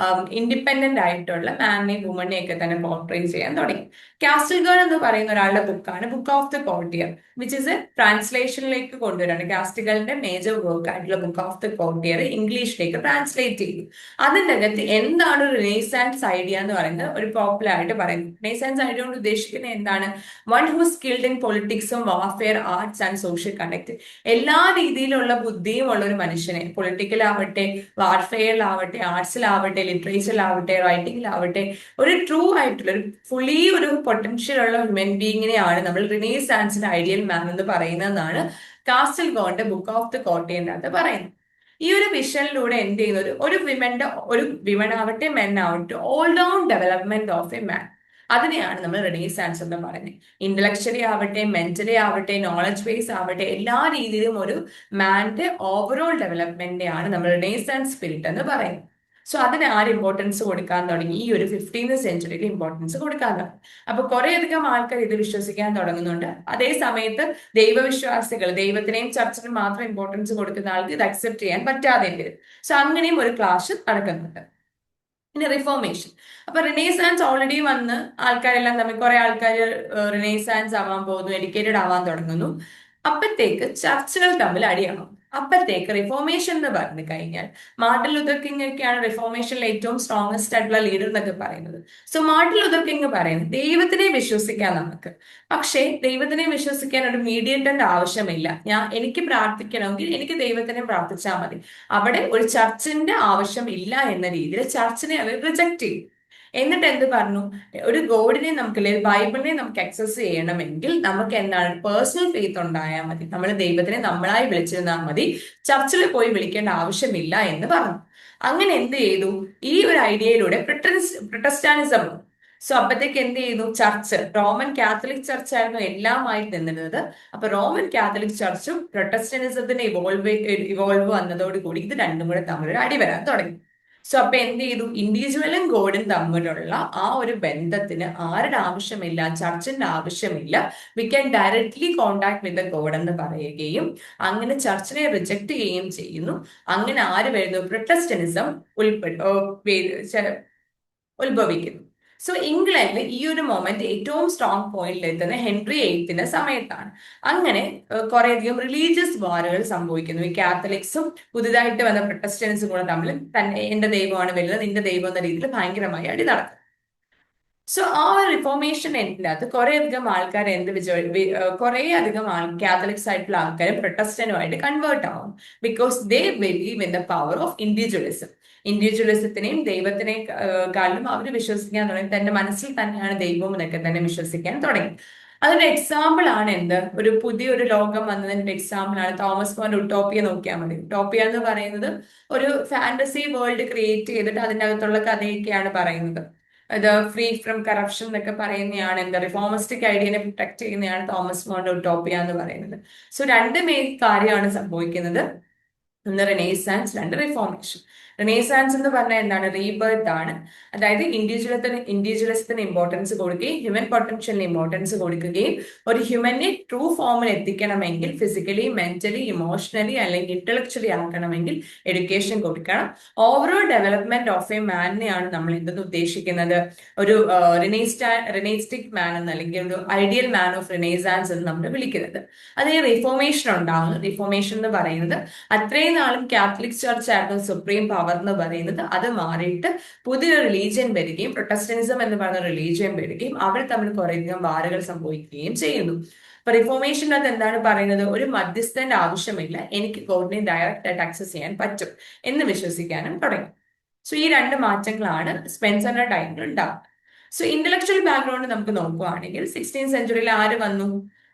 ഇൻഡിപെൻഡന്റ് ആയിട്ടുള്ള മാനിനെയും വുമണിനെയും ഒക്കെ തന്നെ പോർട്രേ ചെയ്യാൻ തുടങ്ങി. കാസ്റ്റിൽഗേൺ എന്ന് പറയുന്ന ഒരാളുടെ ബുക്കാണ് book of the courtier, which is a ട്രാൻസ്ലേഷനിലേക്ക് കൊണ്ടുവരാണ്. കാസ്റ്റിഗലിന്റെ മേജർ വർക്ക് ആയിട്ടുള്ള ബുക്ക് ഓഫ് ദ കോർട്ടിയർ ഇംഗ്ലീഷിലേക്ക് ട്രാൻസ്ലേറ്റ് ചെയ്തു. അതിൻ്റെ അകത്ത് എന്താണ് ഒരു റിനൈസാൻസ് ഐഡിയ എന്ന് പറയുന്നത് ഒരു പോപ്പുലർ ആയിട്ട് പറയുന്നത്. റിനൈസാൻസ് ഐഡിയ കൊണ്ട് ഉദ്ദേശിക്കുന്നത് എന്താണ്? വൺ ഹു സ്കിൽഡ് ഇൻ പൊളിറ്റിക്സും warfare arts and social connect, എല്ലാ രീതിയിലുള്ള ബുദ്ധിയും ഉള്ള ഒരു മനുഷ്യനെ, പൊളിറ്റിക്കലാവട്ടെ, വാർഫെയറിലാവട്ടെ, ആർട്സിലാവട്ടെ, ലിറ്ററേച്ചറിലാവട്ടെ, റൈറ്റിംഗിലാവട്ടെ, ഒരു ട്രൂ ആയിട്ടുള്ള ഒരു ഫുള്ളി ഒരു പൊട്ടൻഷ്യൽ ഉള്ള ഹ്യൂമൻ ബീങ്ങിനെയാണ് നമ്മൾ റിനൈസാൻസിന്റെ ഐഡിയൽ മാൻ എന്ന് പറയുന്നതെന്നാണ് കാസ്റ്റിൽഗോണിന്റെ ബുക്ക് ഓഫ് ദ കോർട്ടിയറിന്റെ അകത്ത് പറയുന്നത്. ഈ ഒരു വിഷനിലൂടെ എന്ത് ചെയ്യുന്നത്? ഒരു വിമൻ ആവട്ടെ മെൻ ആവട്ടെ, all round development of a man, അതിനെയാണ് നമ്മൾ റിനൈസാൻസ് എന്ന് പറയുന്നത്. ഇന്റലക്ച്വലി ആവട്ടെ, മെന്റലി ആവട്ടെ, നോളജ് ബേസ് ആവട്ടെ, എല്ലാ രീതിയിലും ഒരു മാന്റെ ഓവറോൾ ഡെവലപ്മെന്റിനെയാണ് നമ്മൾ റിനൈസാൻസ് സ്പിരിറ്റ് എന്ന് പറയുന്നത്. സോ അതിന് ആര് ഇമ്പോർട്ടൻസ് കൊടുക്കാൻ തുടങ്ങി? ഈ ഒരു 15th സെഞ്ചുറിയിൽ ഇമ്പോർട്ടൻസ് കൊടുക്കാൻ തുടങ്ങി. അപ്പൊ കുറെ അധികം ആൾക്കാർ ഇത് വിശ്വസിക്കാൻ തുടങ്ങുന്നുണ്ട്. അതേ സമയത്ത് ദൈവവിശ്വാസികൾ, ദൈവത്തിനെയും ചർച്ചിനും മാത്രം ഇമ്പോർട്ടൻസ് കൊടുക്കുന്ന ആൾക്ക് ഇത് അക്സെപ്റ്റ് ചെയ്യാൻ പറ്റാതെ വരും. സോ അങ്ങനെയും ഒരു ക്ലാഷ് നടക്കുന്നുണ്ട്. പിന്നെ റിഫോർമേഷൻ. അപ്പൊ റിനൈസാൻസ് ഓൾറെഡി വന്ന് ആൾക്കാരെല്ലാം തമ്മിൽ കുറെ ആൾക്കാർ റിനൈസാൻസ് ആവാൻ പോകുന്നു, എഡ്യൂക്കേറ്റഡ് ആവാൻ തുടങ്ങുന്നു. അപ്പത്തേക്ക് ചർച്ചുകൾ തമ്മിൽ അടിയാവും. അപ്പത്തേക്ക് റിഫോർമേഷൻ എന്ന് പറഞ്ഞു കഴിഞ്ഞാൽ മാർട്ടിൻ ലൂതർ കിങ് ഒക്കെയാണ് റിഫോർമേഷനിൽ ഏറ്റവും സ്ട്രോങ്സ്റ്റ് ആയിട്ടുള്ള ലീഡർ എന്നൊക്കെ പറയുന്നത്. സോ മാർട്ടിൻ ലൂതർ കിങ് പറയുന്നത് ദൈവത്തിനെ വിശ്വസിക്കാം നമുക്ക്, പക്ഷേ ദൈവത്തിനെ വിശ്വസിക്കാൻ ഒരു മീഡിയേറ്ററിന്റെ ആവശ്യമില്ല. എനിക്ക് പ്രാർത്ഥിക്കണമെങ്കിൽ എനിക്ക് ദൈവത്തിനെ പ്രാർത്ഥിച്ചാൽ മതി. അവിടെ ഒരു ചർച്ചിന്റെ ആവശ്യം ഇല്ല എന്ന രീതിയിൽ ചർച്ചിനെ അവർ റിജക്ട് ചെയ്യും. എന്നിട്ട് എന്ത് പറഞ്ഞു? ഒരു ഗോഡിനെ നമുക്ക് അല്ലെങ്കിൽ ബൈബിളിനെ നമുക്ക് അക്സസ് ചെയ്യണമെങ്കിൽ നമുക്ക് എന്താണ്? പേഴ്സണൽ ഫെയ്ത്ത് ഉണ്ടായാൽ മതി. നമ്മൾ ദൈവത്തിനെ നമ്മളായി വിളിച്ചിരുന്നാൽ മതി, ചർച്ചിൽ പോയി വിളിക്കേണ്ട ആവശ്യമില്ല എന്ന് പറഞ്ഞു. അങ്ങനെ എന്ത് ചെയ്തു? ഈ ഒരു ഐഡിയയിലൂടെ പ്രൊട്ടസ്റ്റാനിസം. സോ അപ്പത്തേക്ക് എന്ത് ചെയ്തു? ചർച്ച്, റോമൻ കാത്തലിക് ചർച്ച് ആയിരുന്നു എല്ലാമായി നിന്നിരുന്നത്. അപ്പൊ റോമൻ കാത്തലിക് ചർച്ചും പ്രൊട്ടസ്റ്റന്റിസത്തിന് ഇവോൾവ് വന്നതോടുകൂടി ഇത് രണ്ടും കൂടെ തമ്മിലൊരു അടി വരാൻ തുടങ്ങി. സോ അപ്പൊ എന്ത് ചെയ്തു? ഇൻഡിവിജ്വലും ഗോഡും തമ്മിലുള്ള ആ ഒരു ബന്ധത്തിന് ആരുടെ ആവശ്യമില്ല? ചർച്ചിന്റെ ആവശ്യമില്ല. We can directly contact with the God എന്ന് പറയുകയും അങ്ങനെ ചർച്ചിനെ റിജക്ട് ചെയ്യുകയും ചെയ്യുന്നു. അങ്ങനെ ആര് വരുന്നു? പ്രൊട്ടസ്റ്റന്റിസം ഉത്ഭവിക്കുന്നു. സോ ഇംഗ്ലണ്ടിൽ ഈ ഒരു മൊമെന്റ് ഏറ്റവും സ്ട്രോങ് പോയിന്റിൽ എത്തുന്ന ഹെൻറി എയ്ത്തിന്റെ സമയത്താണ്. അങ്ങനെ കുറേയധികം റിലീജിയസ് വാറുകൾ സംഭവിക്കുന്നു. ഈ കാത്തലിക്സും പുതുതായിട്ട് വന്ന പ്രൊട്ടസ്റ്റന്റ്സും കൂടെ തമ്മിൽ തന്നെ എന്റെ ദൈവമാണ് വലുത്, നിന്റെ ദൈവം എന്ന രീതിയിൽ ഭയങ്കരമായി അടി നടക്കും. സോ ആ ഒരു റിഫോർമേഷൻ എൻഡിനകത്ത് കുറേയധികം ആൾക്കാർ കുറേയധികം കാത്തലിക്സ് ആയിട്ടുള്ള ആൾക്കാർ പ്രൊട്ടസ്റ്റന്റുമായിട്ട് കൺവേർട്ട് ആവും. Because they believe in the power of individualism. ഇൻഡിവിജ്വലിസത്തിനെയും ദൈവത്തിനെക്കാളിലും അവർ വിശ്വസിക്കാൻ തുടങ്ങി. തന്റെ മനസ്സിൽ തന്നെയാണ് ദൈവം എന്നൊക്കെ തന്നെ വിശ്വസിക്കാൻ തുടങ്ങി. അതൊരു എക്സാമ്പിൾ ആണ് എന്ത്? ഒരു പുതിയൊരു ലോകം വന്നതിന്റെ എക്സാമ്പിൾ ആണ് തോമസ് മോന്റെ ഉട്ടോപ്പിയ. നോക്കിയാൽ മതി. ഉട്ടോപ്പിയ എന്ന് പറയുന്നത് ഒരു ഫാന്റസി വേൾഡ് ക്രിയേറ്റ് ചെയ്തിട്ട് അതിൻ്റെ അകത്തുള്ള കഥയൊക്കെയാണ് പറയുന്നത്. ഇത് ഫ്രീ ഫ്രം കറപ്ഷൻ എന്നൊക്കെ പറയുന്നതാണ്, എന്താ റിഫോമിസ്റ്റിക് ഐഡിയനെ പ്രൊട്ടക്ട് ചെയ്യുന്നതാണ് തോമസ് മോന്റെ ഉട്ടോപ്പിയ എന്ന് പറയുന്നത്. സോ രണ്ട് മെയിൻ കാര്യമാണ് സംഭവിക്കുന്നത്. ഒന്ന് റിനൈസാൻസ്, രണ്ട് റിഫോർമേഷൻ. റിനൈസാൻസ് എന്ന് പറഞ്ഞാൽ എന്താണ്? റീബർത്ത് ആണ്. അതായത് ഇൻഡിവിജ്വലിസത്തിന് ഇമ്പോർട്ടൻസ് കൊടുക്കുകയും ഹ്യൂമൻ പൊട്ടൻഷ്യലിന് ഇമ്പോർട്ടൻസ് കൊടുക്കുകയും ഒരു ഹ്യൂമനെ ട്രൂ ഫോമിൽ എത്തിക്കണമെങ്കിൽ ഫിസിക്കലി, മെന്റലി, ഇമോഷണലി അല്ലെങ്കിൽ ഇന്റലക്ച്വലി ആക്കണമെങ്കിൽ എഡ്യൂക്കേഷൻ കൊടുക്കണം. ഓവറോൾ ഡെവലപ്മെന്റ് ഓഫ് എ മാനിനെയാണ് നമ്മൾ എന്തെന്ന് ഉദ്ദേശിക്കുന്നത്? ഒരു റിനൈസ്റ്റിക് മാൻ എന്ന്, അല്ലെങ്കിൽ ഒരു ഐഡിയൽ മാൻ ഓഫ് റിനൈസാൻസ് എന്ന് നമ്മൾ വിളിക്കുന്നത്. അത് ഈ റിഫോർമേഷൻ ഉണ്ടാകുന്നു. റിഫോർമേഷൻ എന്ന് പറയുന്നത് അത്രയും നാളും കാത്തലിക് ചർച്ച് ആയിരുന്നു സുപ്രീം പവർ എന്ന് പറയുന്നത്. അത് മാറിയിട്ട് പുതിയൊരു റിലീജിയൻ വരികയും പ്രൊട്ടസ്റ്റന്റിസം എന്ന് പറയുന്ന റിലീജിയൻ വരികയും അവർ തമ്മിൽ കുറേയധികം വാറുകൾ സംഭവിക്കുകയും ചെയ്യുന്നു. അപ്പൊ റിഫോർമേഷനകത്ത് എന്താണ് പറയുന്നത്? ഒരു മധ്യസ്ഥന്റെ ആവശ്യമില്ല, എനിക്ക് ഗോഡിനെ ഡയറക്റ്റ് ആയിട്ട് ആക്സസ് ചെയ്യാൻ പറ്റും എന്ന് വിശ്വസിക്കാനും തുടങ്ങി. സോ ഈ രണ്ട് മാറ്റങ്ങളാണ് സ്പെൻസറിന്റെ ടൈമിൽ ഉണ്ടാകുന്നത്. സോ ഇന്റലക്ച്വൽ ബാക്ക്ഗ്രൗണ്ട് നമുക്ക് നോക്കുകയാണെങ്കിൽ 16th സെഞ്ചുറിയിൽ ആര് വന്നു?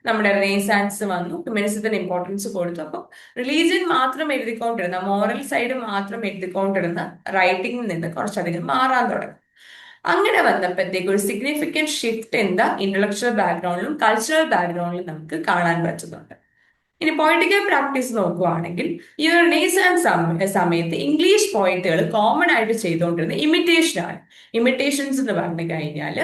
നമ്മുടെ റെനൈസാൻസ് വന്നു, ഹ്യൂമനിസത്തിന് ഇമ്പോർട്ടൻസ് കൊടുത്തു. അപ്പം റിലീജിയൻ മാത്രം എഴുതിക്കൊണ്ടിരുന്ന, മോറൽ സൈഡ് മാത്രം എഴുതിക്കൊണ്ടിരുന്ന റൈറ്റിംഗിൽ നിന്ന് കുറച്ചധികം മാറാൻ തുടങ്ങി. അങ്ങനെ വന്നപ്പോഴത്തേക്ക് ഒരു significant shift in the intellectual ബാക്ക്ഗ്രൗണ്ടിലും കൾച്ചറൽ ബാക്ക്ഗ്രൗണ്ടിലും നമുക്ക് കാണാൻ പറ്റുന്നുണ്ട്. ഇനി പൊളിറ്റിക്കൽ പ്രാക്ടീസ് നോക്കുകയാണെങ്കിൽ ഈ ഒരു റിനൈസാൻസ് സമയത്ത് ഇംഗ്ലീഷ് പോയിന്റുകൾ കോമൺ ആയിട്ട് ചെയ്തുകൊണ്ടിരുന്ന ഇമിറ്റേഷൻ ആണ്. ഇമിറ്റേഷൻസ് എന്ന് പറഞ്ഞു കഴിഞ്ഞാൽ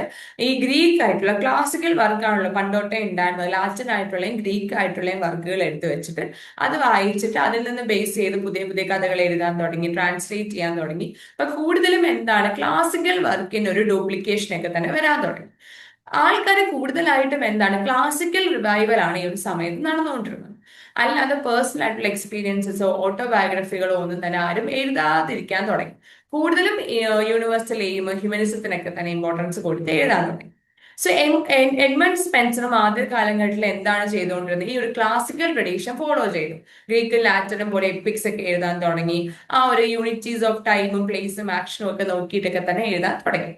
ഈ ഗ്രീക്ക് ആയിട്ടുള്ള ക്ലാസിക്കൽ വർക്കാണല്ലോ പണ്ടോട്ടേ ഉണ്ടായിരുന്നത്. ലാറ്റിൻ ആയിട്ടുള്ളയും ഗ്രീക്ക് ആയിട്ടുള്ളയും വർക്കുകൾ എടുത്തു വെച്ചിട്ട് അത് വായിച്ചിട്ട് അതിൽ നിന്ന് ബേസ് ചെയ്ത് പുതിയ പുതിയ കഥകൾ എഴുതാൻ തുടങ്ങി, ട്രാൻസ്ലേറ്റ് ചെയ്യാൻ തുടങ്ങി. അപ്പൊ കൂടുതലും എന്താണ്, ക്ലാസിക്കൽ വർക്കിന് ഒരു ഡ്യൂപ്ലിക്കേഷൻ ഒക്കെ തന്നെ വരാൻ തുടങ്ങി. ആൾക്കാർ കൂടുതലായിട്ടും എന്താണ്, ക്ലാസിക്കൽ റിവൈവൽ ആണ് ഈ ഒരു സമയത്ത് നടന്നുകൊണ്ടിരുന്നത്. അല്ലാതെ പേഴ്സണൽ ആയിട്ടുള്ള എക്സ്പീരിയൻസസോ ഓട്ടോബയോഗ്രഫികളോ ഒന്നും തന്നെ ആരും എഴുതാതിരിക്കാൻ തുടങ്ങി. കൂടുതലും യൂണിവേഴ്സൽ എയിം, ഹ്യൂമനിസത്തിനൊക്കെ തന്നെ ഇമ്പോർട്ടൻസ് കൊടുത്ത് എഴുതാൻ തുടങ്ങി. സോ എഡ്മണ്ട് സ്പെൻസറും ആദ്യ കാലഘട്ടത്തിൽ എന്താണ് ചെയ്തുകൊണ്ടിരുന്നത്? ഈ ഒരു ക്ലാസിക്കൽ ട്രഡീഷൻ ഫോളോ ചെയ്തു. ഗ്രീക്കും ലാറ്റിനും പോലെ എപ്പിക്സ് ഒക്കെ എഴുതാൻ തുടങ്ങി. ആ ഒരു യൂണിറ്റീസ് ഓഫ് ടൈമും പ്ലേസും ആക്ഷനും ഒക്കെ നോക്കിയിട്ടൊക്കെ തന്നെ എഴുതാൻ തുടങ്ങി.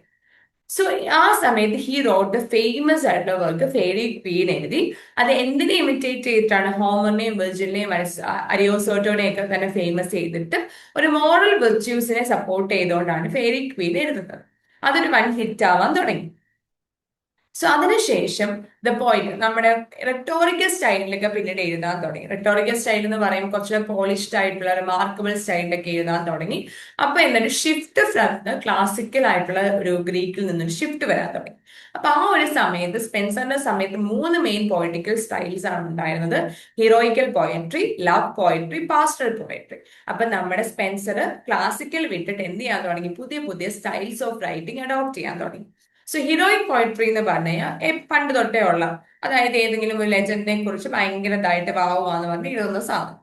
സോ ആ സമയത്ത് ഹി റോട്ട് ദ ഫേമസ് ആയിട്ടുള്ള വർക്ക് ഫെയറി ക്വീൻ എഴുതി. അത് എന്തിനെ ഇമിറ്റേറ്റ് ചെയ്തിട്ടാണ്? ഹോമറിനെയും വെർജിലിനെയും അരിയോസോട്ടോനെയും ഒക്കെ തന്നെ ഫേമസ് ചെയ്തിട്ട് ഒരു മോറൽ വെർച്യൂസിനെ സപ്പോർട്ട് ചെയ്തുകൊണ്ടാണ് ഫെയറി ക്വീൻ എഴുതുന്നത്. അതൊരു വൻ ഹിറ്റ് ആവാൻ തുടങ്ങി. സോ അതിനുശേഷം ദ പോയിന്റ് നമ്മുടെ റെട്ടോറിക്കൽ സ്റ്റൈലിലൊക്കെ പിന്നീട് എഴുതാൻ തുടങ്ങി. റെട്ടോറിക്കൽ സ്റ്റൈൽ എന്ന് പറയുമ്പോൾ കുറച്ചുകൂടെ പോളിഷ്ഡ് ആയിട്ടുള്ള റിമാർക്കബിൾ സ്റ്റൈലിലൊക്കെ എഴുതാൻ തുടങ്ങി. അപ്പൊ എന്താണ്, ഷിഫ്റ്റ് ഫ്രം ദ ക്ലാസിക്കൽ ആയിട്ടുള്ള ഒരു ഗ്രീക്കിൽ നിന്നൊരു ഷിഫ്റ്റ് വരാൻ തുടങ്ങി. അപ്പൊ ആ ഒരു സമയത്ത് സ്പെൻസറിന്റെ സമയത്ത് മൂന്ന് മെയിൻ പോയറ്റിക്കൽ സ്റ്റൈൽസ് ആണ് ഉണ്ടായിരുന്നത്: heroical poetry, love poetry, pastoral poetry. അപ്പൊ നമ്മുടെ സ്പെൻസർ ക്ലാസിക്കൽ വിട്ടിട്ട് എന്ത് ചെയ്യാൻ തുടങ്ങി? പുതിയ പുതിയ സ്റ്റൈൽസ് ഓഫ് റൈറ്റിംഗ് അഡോപ്റ്റ് ചെയ്യാൻ തുടങ്ങി. സോ ഹീറോയിക് പോയട്രി എന്ന് പറഞ്ഞു കഴിഞ്ഞാൽ പണ്ട് തൊട്ടേ ഉള്ള, അതായത് ഏതെങ്കിലും ഒരു ലെജൻഡിനെ കുറിച്ച് ഭയങ്കരതായിട്ട് വാവുവാന്ന് പറഞ്ഞ് എഴുതുന്ന സാധനം.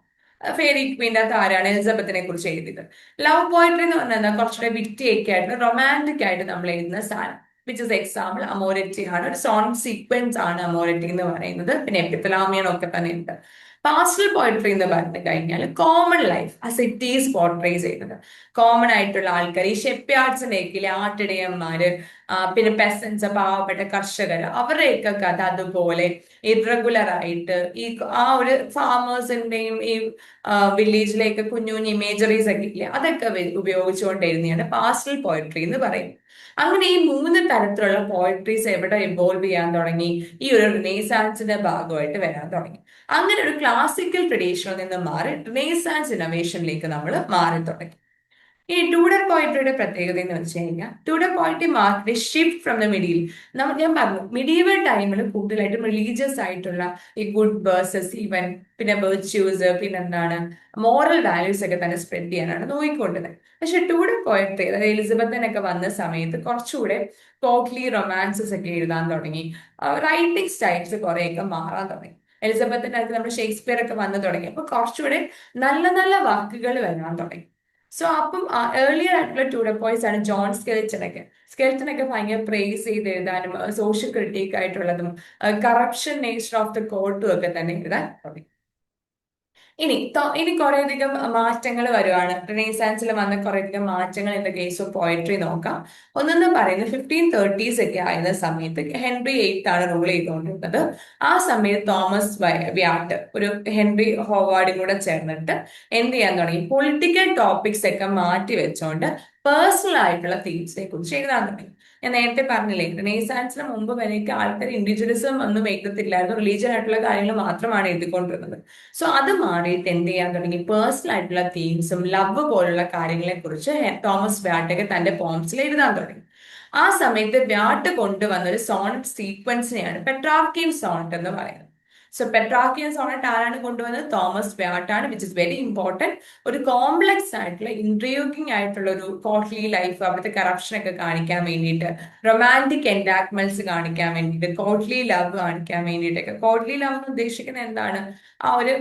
ഫെയറി ക്വീൻ്റെ അകത്ത് ആരാണ്? എലിസബത്തിനെ കുറിച്ച് എഴുതിയത്. ലവ് പോയട്രി എന്ന് പറഞ്ഞാൽ കുറച്ചുകൂടെ വിറ്റിയൊക്കെ ആയിട്ട് റൊമാൻറ്റിക് ആയിട്ട് നമ്മൾ എഴുതുന്ന സാധനം. വിച്ച് ഇസ് എക്സാമ്പിൾ അമോരറ്റി ആണ്. ഒരു സോങ് സീക്വൻസ് ആണ് അമോരറ്റി എന്ന് പറയുന്നത്. പിന്നെ എപ്പിത്തലാമിയൻ ഒക്കെ തന്നെ ഉണ്ട്. പാസ്റ്റൽ പോയട്രി എന്ന് പറഞ്ഞു കഴിഞ്ഞാൽ common life as it is portray ചെയ്യുന്നത്. കോമൺ ആയിട്ടുള്ള ആൾക്കാർ, ഈ ഷെപ്യാർഡ്സിന്റെ ഒക്കെ ആട്ടിടയന്മാര്, പിന്നെ പെസൻസ്, പാവപ്പെട്ട കർഷകർ, അവരുടെയൊക്കെ കഥ അതുപോലെ ഇറഗുലർ ആയിട്ട് ഈ ആ ഒരു ഫാമേഴ്സിന്റെയും ഈ വില്ലേജിലേക്ക് കുഞ്ഞു കുഞ്ഞു ഇമേജറീസ് ഒക്കെ ഇല്ലേ, അതൊക്കെ ഉപയോഗിച്ചുകൊണ്ട് എഴുതിയാണ് പാസ്റ്റൽ പോയട്രി എന്ന് പറയുന്നത്. അങ്ങനെ ഈ മൂന്ന് തരത്തിലുള്ള പോയട്രീസ് എവിടെ ഇവോൾവ് ചെയ്യാൻ തുടങ്ങി? ഈ ഒരു റിനൈസാൻസിന്റെ ഭാഗമായിട്ട് വരാൻ തുടങ്ങി. അങ്ങനെ ഒരു ക്ലാസിക്കൽ ട്രഡീഷനിൽ നിന്ന് മാറി റിനൈസാൻസ് ഇന്നോവേഷനിലേക്ക് നമ്മൾ മാറി തുടങ്ങി. ഈ ടൂഡർ പോയിട്രിയുടെ പ്രത്യേകത എന്ന് വെച്ച് കഴിഞ്ഞാൽ Tudor poetry mark shift from the medieval. ഞാൻ പറഞ്ഞു, മിഡീവൽ ടൈമിൽ കൂടുതലായിട്ടും റിലീജിയസ് ആയിട്ടുള്ള ഈ ഗുഡ് വേഴ്സസ് ഈവൻ, പിന്നെ വെർച്യൂസ്, പിന്നെ എന്താണ് മോറൽ വാല്യൂസ് ഒക്കെ തന്നെ സ്പ്രെഡ് ചെയ്യാനാണ് നോക്കിക്കൊണ്ടത്. പക്ഷെ ടൂഡർ പോയട്രി, അതായത് എലിസബത്തിനൊക്കെ വന്ന സമയത്ത് കുറച്ചുകൂടെ കോക്ട്ലി റൊമാൻസസ് ഒക്കെ എഴുതാൻ തുടങ്ങി. റൈറ്റിംഗ് സ്റ്റൈൽസ് കുറെയൊക്കെ മാറാൻ തുടങ്ങി. എലിസബത്തിന്റെ അടുത്ത് നമ്മുടെ ഷേക്സ്പിയർ ഒക്കെ വന്നു തുടങ്ങി. അപ്പൊ കുറച്ചുകൂടെ നല്ല നല്ല വാക്കുകൾ വരാൻ തുടങ്ങി. സോ അപ്പം ഏർലിയർ ആയിട്ടുള്ള ടൂഡർ പോയ്സ് ആണ് ജോൺ സ്കെൽറ്റനൊക്കെ. സ്കെൽറ്റനൊക്കെ ഭയങ്കര പ്രേസ് ചെയ്ത് എഴുതാനും സോഷ്യൽ ക്രിട്ടിക് ആയിട്ടുള്ളതും കറപ്ഷൻ നേച്ചർ ഓഫ് ദ കോർട്ടും ഒക്കെ തന്നെ എഴുതാൻ തുടങ്ങി. ഇനി കുറേയധികം മാറ്റങ്ങൾ വരുവാണ്. റിനൈസാൻസിൽ വന്ന കുറേയധികം മാറ്റങ്ങൾ in the case of poetry നോക്കാം. ഒന്നെന്ന് പറയുന്നത് 1530s ഒക്കെ ആയിരുന്ന സമയത്ത് ഹെൻറി VIII ആണ് റൂൾ ചെയ്തുകൊണ്ടിരുന്നത്. ആ സമയത്ത് തോമസ് വ്യാട്ട് ഒരു ഹെൻറി ഹോവാർഡും കൂടെ ചേർന്നിട്ട് എന്ത് ചെയ്യാൻ തുടങ്ങി? പൊളിറ്റിക്കൽ ടോപ്പിക്സ് ഒക്കെ മാറ്റി വെച്ചുകൊണ്ട് പേഴ്സണൽ ആയിട്ടുള്ള തീംസിനെ കുറിച്ച് എഴുതാൻ തുടങ്ങി. ഞാൻ നേരത്തെ പറഞ്ഞില്ലേ, റിനൈസാൻസിന് മുമ്പ് വരെയൊക്കെ ആൾക്കാർ ഇൻഡിവിജ്വലിസം ഒന്നും എഴുതത്തില്ലായിരുന്നു, റിലീജിയൻ ആയിട്ടുള്ള കാര്യങ്ങൾ മാത്രമാണ് എഴുതിക്കൊണ്ടിരുന്നത്. സോ അത് മാറിയിട്ട് എന്ത് ചെയ്യാൻ തുടങ്ങി, പേഴ്സണൽ ആയിട്ടുള്ള തീംസും ലവ് പോലുള്ള കാര്യങ്ങളെ കുറിച്ച് തോമസ് വ്യാട്ടൊക്കെ തന്റെ പോംസിൽ എഴുതാൻ തുടങ്ങി. ആ സമയത്ത് വ്യാട്ട് കൊണ്ടുവന്ന ഒരു സോണറ്റ് സീക്വൻസിനെയാണ് പെട്രാർക്കിയൻ സോണറ്റ് എന്ന് പറയുന്നത്. സോ പെട്രാർക്കിയൻ സോണറ്റ് ആരാണ് കൊണ്ടുവന്നത്? തോമസ് വ്യാട്ടാണ്, വിച്ച് ഇസ് വെരി ഇമ്പോർട്ടന്റ്. ഒരു കോംപ്ലക്സ് ആയിട്ടുള്ള ഇൻട്രിയൂക്കിംഗ് ആയിട്ടുള്ള ഒരു കോട്ട്ലി ലൈഫ്, അവിടുത്തെ കറപ്ഷൻ ഒക്കെ കാണിക്കാൻ വേണ്ടിയിട്ട്, റൊമാൻറ്റിക് എൻഡാക്മെന്റ്സ് കാണിക്കാൻ വേണ്ടിയിട്ട്, കോട്ട്ലി ലവ് കാണിക്കാൻ വേണ്ടിയിട്ടൊക്കെ. കോട്ട്ലി ലവ് എന്ന് ഉദ്ദേശിക്കുന്നത് എന്താണ്? ആ ഒരു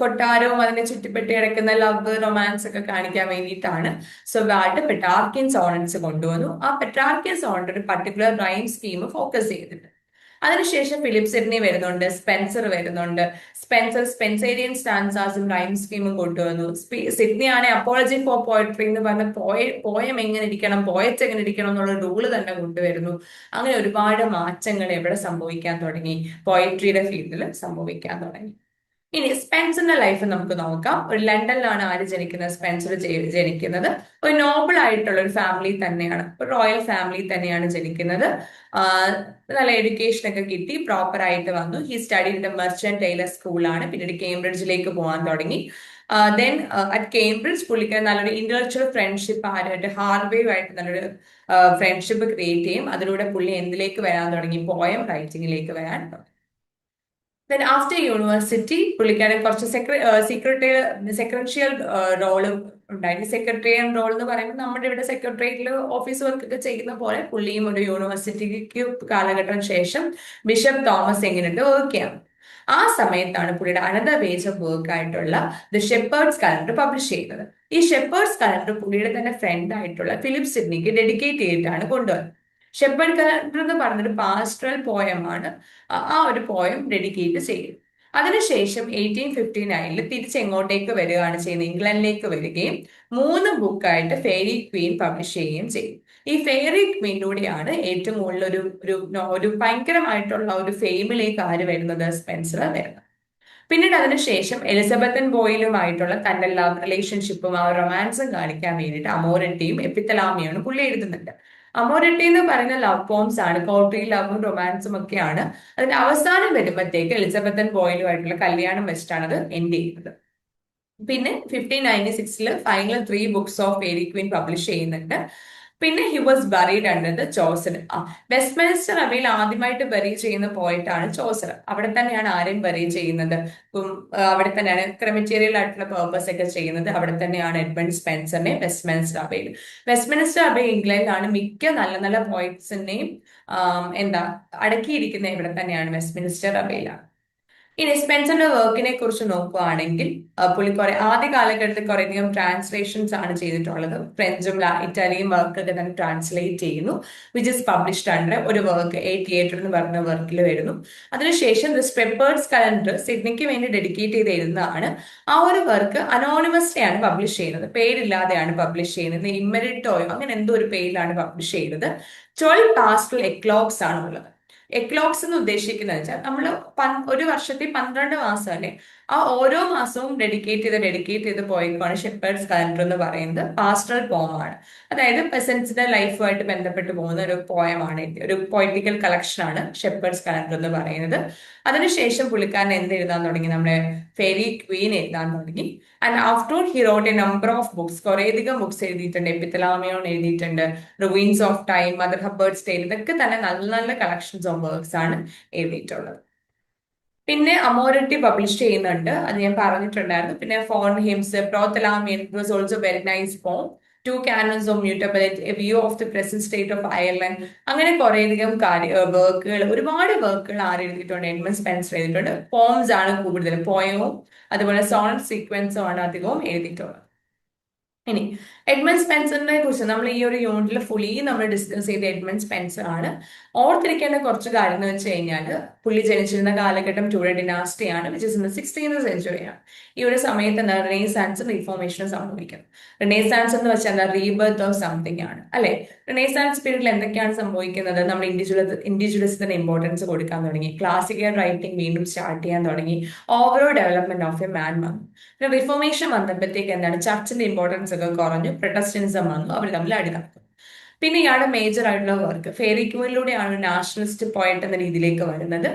കൊട്ടാരവും അതിനെ ചുറ്റിപ്പറ്റി കിടക്കുന്ന ലവ് റൊമാൻസ് ഒക്കെ കാണിക്കാൻ വേണ്ടിയിട്ടാണ്. സോ വാട്ട് പെട്രാർക്കിയൻ സോണറ്റ്സ് കൊണ്ടുവന്നു. ആ പെട്രാർക്കിയൻ സോണറ്റ് ഒരു പർട്ടിക്കുലർ റൈം സ്കീം ഫോക്കസ് ചെയ്തിട്ടുണ്ട്. അതിനുശേഷം ഫിലിപ്പ് സിഡ്നി വരുന്നുണ്ട്, സ്പെൻസർ വരുന്നുണ്ട്. സ്പെൻസേരിയൻ സ്റ്റാൻസാസും റൈം സ്കീമും കൊണ്ടുവന്നു. സിഡ്നി ആണ് അപ്പോളജി ഫോർ പോയട്രി എന്ന് പറഞ്ഞ പോയം എങ്ങനെ ഇരിക്കണം, പോയറ്റ് എങ്ങനെ ഇരിക്കണം എന്നുള്ള റൂള് തന്നെ കൊണ്ടുവരുന്നു. അങ്ങനെ ഒരുപാട് മാറ്റങ്ങൾ എവിടെ സംഭവിക്കാൻ തുടങ്ങി? പോയട്രിയുടെ ഫീൽഡിൽ സംഭവിക്കാൻ തുടങ്ങി. ഇനി സ്പെൻസറിന്റെ ലൈഫ് നമുക്ക് നോക്കാം. ഒരു ലണ്ടനിലാണ് ആര് ജനിക്കുന്നത്? സ്പെൻസർ ജനിക്കുന്നത്. ഒരു നോബിൾ ആയിട്ടുള്ള ഒരു ഫാമിലി തന്നെയാണ്, ഒരു റോയൽ ഫാമിലി തന്നെയാണ് ജനിക്കുന്നത്. നല്ല എഡ്യൂക്കേഷൻ ഒക്കെ കിട്ടി, പ്രോപ്പർ ആയിട്ട് വന്നു. He study in the merchant tailor സ്കൂളാണ്. പിന്നീട് കേംബ്രിഡ്ജിലേക്ക് പോകാൻ തുടങ്ങി. ദെൻ അറ്റ് കേംബ്രിഡ്ജ് പുള്ളിക്കാരൻ നല്ലൊരു ഇന്റലക്ച്വൽ ഫ്രണ്ട്ഷിപ്പ് ആരായിട്ട്, ഹാർവേയുമായിട്ട് നല്ലൊരു ഫ്രണ്ട്ഷിപ്പ് ക്രിയേറ്റ് ചെയ്യും. അതിലൂടെ പുള്ളി എന്തിലേക്ക് വരാൻ തുടങ്ങി? പോയം റൈറ്റിംഗിലേക്ക് വരാൻ തുടങ്ങി. ദെൻ ആഫ്റ്റർ യൂണിവേഴ്സിറ്റി പുള്ളിക്കാരൻ കുറച്ച് സെക്രട്ടറിയൽ റോള് ഉണ്ടായിരുന്നു. സെക്രട്ടറിയൽ റോൾ എന്ന് പറയുമ്പോൾ നമ്മുടെ ഇവിടെ സെക്രട്ടേറിയറ്റിൽ ഓഫീസ് വർക്ക് ഒക്കെ ചെയ്യുന്ന പോലെ പുള്ളിയും ഒരു യൂണിവേഴ്സിറ്റിക്ക് കാലഘട്ടം ശേഷം ബിഷപ്പ് തോമസ് എങ്ങനെയുണ്ട് വർക്ക് ചെയ്യാം. ആ സമയത്താണ് പുള്ളിയുടെ അനദർ പേജ് ഓഫ് വർക്ക് ആയിട്ടുള്ള ദ ഷെപ്പേർഡ്സ് കലണ്ടർ പബ്ലിഷ് ചെയ്യുന്നത്. ഈ ഷെപ്പേർഡ്സ് കലണ്ടർ പുള്ളിയുടെ തന്നെ ഫ്രണ്ട് ആയിട്ടുള്ള ഫിലിപ്പ് സിഡ്നിക്ക് ഡെഡിക്കേറ്റ് ചെയ്തിട്ടാണ് കൊണ്ടുവന്നത്. ഷെപ്പേർഡ് കലണ്ടർ എന്ന് പറഞ്ഞൊരു പാസ്റ്ററൽ പോയമാണ്. ആ ഒരു പോയം ഡെഡിക്കേറ്റ് ചെയ്യും. അതിനുശേഷം 1859 തിരിച്ചെങ്ങോട്ടേക്ക് വരികയാണ് ചെയ്യുന്നത്? ഇംഗ്ലണ്ടിലേക്ക് വരികയും 3 ബുക്കായിട്ട് ഫെയറി ക്വീൻ പബ്ലിഷ് ചെയ്യുകയും ചെയ്യും. ഈ ഫെയറി ക്വീനിലൂടെയാണ് ഏറ്റവും കൂടുതൽ ഒരു ഭയങ്കരമായിട്ടുള്ള ഒരു ഫെയിമിലേക്ക് ആര് വരുന്നത്? സ്പെൻസർ വരുന്നത്. പിന്നീട് അതിനുശേഷം എലിസബത്തൻ ബോയിലുമായിട്ടുള്ള തന്റെ ലവ് റിലേഷൻഷിപ്പും ആ റൊമാൻസും കാണിക്കാൻ വേണ്ടിയിട്ട് അമോരട്ടിയും എപ്പിത്തലാമിയാണ് പുള്ളി എഴുതുന്നുണ്ട്. അമോരട്ടി എന്ന് പറയുന്ന ലവ് പോംസ് ആണ്, കോട്രി ലവും റൊമാൻസും ഒക്കെയാണ്. അതിന്റെ അവസാനം വരുമ്പോഴത്തേക്ക് എലിസബത്തൻ ബോയിലുമായിട്ടുള്ള കല്യാണം വെച്ചിട്ടാണ് അത് എൻഡ് ചെയ്യുന്നത്. പിന്നെ 1596 final 3 books of Faerie Queene publish ചെയ്യുന്നുണ്ട്. പിന്നെ he was buried under the Chaucer. Westminster അബയിൽ ആദ്യമായിട്ട് ബറി ചെയ്യുന്ന പോയിട്ടാണ് ചോസർ. അവിടെ തന്നെയാണ് ആരെയും ബറി ചെയ്യുന്നത്. അവിടെ തന്നെയാണ് ക്രെമിറ്റേറിയൽ ആയിട്ടുള്ള പേർപ്പസ് ഒക്കെ ചെയ്യുന്നത്. അവിടെ തന്നെയാണ് എഡ്മണ്ട് സ്പെൻസറിനെ വെസ്റ്റ്മിനിസ്റ്റർ അബയിൽ. വെസ്റ്റ്മിനിസ്റ്റർ അബൈ ഇംഗ്ലണ്ടിലാണ് മിക്ക നല്ല നല്ല പോയിറ്റ്സിനെയും അടക്കിയിരിക്കുന്നത് ഇവിടെ തന്നെയാണ്, വെസ്റ്റ്മിനിസ്റ്റർ അബയിലാണ്. ഇനി സ്പെൻസറിന്റെ വർക്കിനെ കുറിച്ച് നോക്കുകയാണെങ്കിൽ പുള്ളി ആദ്യ കാലഘട്ടത്തിൽ കുറേയധികം ട്രാൻസ്ലേഷൻസ് ആണ് ചെയ്തിട്ടുള്ളത്. ഫ്രഞ്ചും ഇറ്റാലിയൻ വർക്കൊക്കെ തന്നെ ട്രാൻസ്ലേറ്റ് ചെയ്യുന്നു, വിച്ച് ഇസ് പബ്ലിഷ്ഡ് അണ്ടർ ഒരു വർക്ക് എ തിയേറ്റർ എന്ന് പറഞ്ഞ വർക്കിൽ വരുന്നു. അതിനുശേഷം ദ ഷെപ്പേർഡ്സ് കലണ്ടർ സിഡ്നിക്ക് വേണ്ടി ഡെഡിക്കേറ്റ് ചെയ്ത് എഴുതുന്നതാണ്. ആ ഒരു വർക്ക് അനോണിമസ്ലി ആണ് പബ്ലിഷ് ചെയ്യുന്നത്, പേരില്ലാതെയാണ് പബ്ലിഷ് ചെയ്യുന്നത്. ഇമ്മരിറ്റോയോ അങ്ങനെ എന്തോ ഒരു പേരിലാണ് പബ്ലിഷ് ചെയ്യുന്നത്. 12 പാസ്റ്റൽ എക്ലോഗ്സ് ആണ് ഉള്ളത്. എക്ലോഗ്സ് എന്ന് ഉദ്ദേശിക്കുന്നത് വെച്ചാൽ നമ്മൾ ഒരു വർഷത്തിൽ 12 മാസം അല്ലെ, ആ ഓരോ മാസവും ഡെഡിക്കേറ്റ് ചെയ്ത് പോയിക്കാണ് ഷെപ്പേർഡ്സ് കലണ്ടർ എന്ന് പറയുന്നത്. പാസ്റ്ററൽ പോമാണ്, അതായത് പെസൻസിന്റെ ലൈഫുമായിട്ട് ബന്ധപ്പെട്ട് പോകുന്ന ഒരു പോയമാണ്, ഒരു പൊളിറ്റിക്കൽ കളക്ഷൻ ആണ് ഷെപ്പേർഡ്സ് കലണ്ടർ എന്ന് പറയുന്നത്. അതിനുശേഷം പുള്ളിക്കാരൻ എന്ത് എഴുതാൻ തുടങ്ങി? നമ്മുടെ ഫെയറി ക്വീൻ എഴുതാൻ തുടങ്ങി. And after he wrote a number of books, കുറേയധികം ബുക്സ് എഴുതിയിട്ടുണ്ട്. എപ്പിത്തലാമിയോൺ എഴുതിയിട്ടുണ്ട്, റുവീൻസ് ഓഫ് ടൈം, മദർ ഹബേർഡ്സ് ടെയിൽ, ഇതൊക്കെ തന്നെ നല്ല നല്ല കളക്ഷൻസ് ഓഫ് വർക്ക്സ് ആണ് എഴുതിയിട്ടുള്ളത്. പിന്നെ അമോരട്ടി പബ്ലിഷ് ചെയ്യുന്നുണ്ട്, അത് ഞാൻ പറഞ്ഞിട്ടുണ്ടായിരുന്നു. പിന്നെ four hymns, Prothalamion was also very nice poem. 2 canons of mutability, a view of the present state of Ireland. അങ്ങനെ കുറേയധികം വർക്കുകൾ, ഒരുപാട് വർക്കുകൾ ആര് എഴുതിയിട്ടുണ്ട്? എഡ്മണ്ട് സ്പെൻസർ എഴുതിയിട്ടുണ്ട്. പോംസ് ആണ് കൂടുതലും, പോയവും അതുപോലെ സോണറ്റ് സീക്വൻസും ആണ് അധികവും എഴുതിയിട്ടുള്ളത്. ഇനി എഡ്മണ്ട് സ്പെൻസറിനെ കുറിച്ച് നമ്മൾ ഈ ഒരു യൂണിറ്റിൽ ഫുള്ളി നമ്മൾ ഡിസ്കസ് ചെയ്ത എഡ്മണ്ട് സ്പെൻസർ ആണ്. ഓർത്തിരിക്കേണ്ട കുറച്ച് കാര്യം എന്ന് വെച്ച് കഴിഞ്ഞാൽ പുള്ളി ജനിച്ചിരുന്ന കാലഘട്ടം ട്യൂഡർ ഡിനാസ്റ്റി ആണ്, which is in 16th century ആണ്. ഈ ഒരു സമയത്ത് എന്താ റിനൈസാൻസും റീഫോർമേഷനും സംഭവിക്കുന്നത്. റിനൈസാൻസ് എന്ന് വെച്ചാൽ എന്താ? റീബർത്ത് ഓഫ് സംതിങ് ആണ് അല്ലെ. റിനൈസാൻസ് പീരീഡിൽ എന്തൊക്കെയാണ് സംഭവിക്കുന്നത്? നമ്മൾ ഇൻഡിവിജ്വലിസത്തിന് ഇമ്പോർട്ടൻസ് കൊടുക്കാൻ തുടങ്ങി, ക്ലാസിക്കൽ റൈറ്റിംഗ് വീണ്ടും സ്റ്റാർട്ട് ചെയ്യാൻ തുടങ്ങി, overall development of a man വന്നു. പിന്നെ റിഫോർമേഷൻ വന്നപ്പോഴത്തേക്ക് എന്താണ്? ചർച്ചിന്റെ ഇമ്പോർട്ടൻസ് ഒക്കെ കുറഞ്ഞു, പ്രൊട്ടസ്റ്റന്റിസം വന്നു, അവർ തമ്മിൽ അടി നടക്കും. പിന്നെ ഇയാളുടെ മേജർ ആയിട്ടുള്ള വർക്ക് ഫെയറി ക്യൂനിലൂടെയാണ് നാഷണലിസ്റ്റ് പോയറ്റ് എന്ന രീതിയിലേക്ക് വരുന്നത്.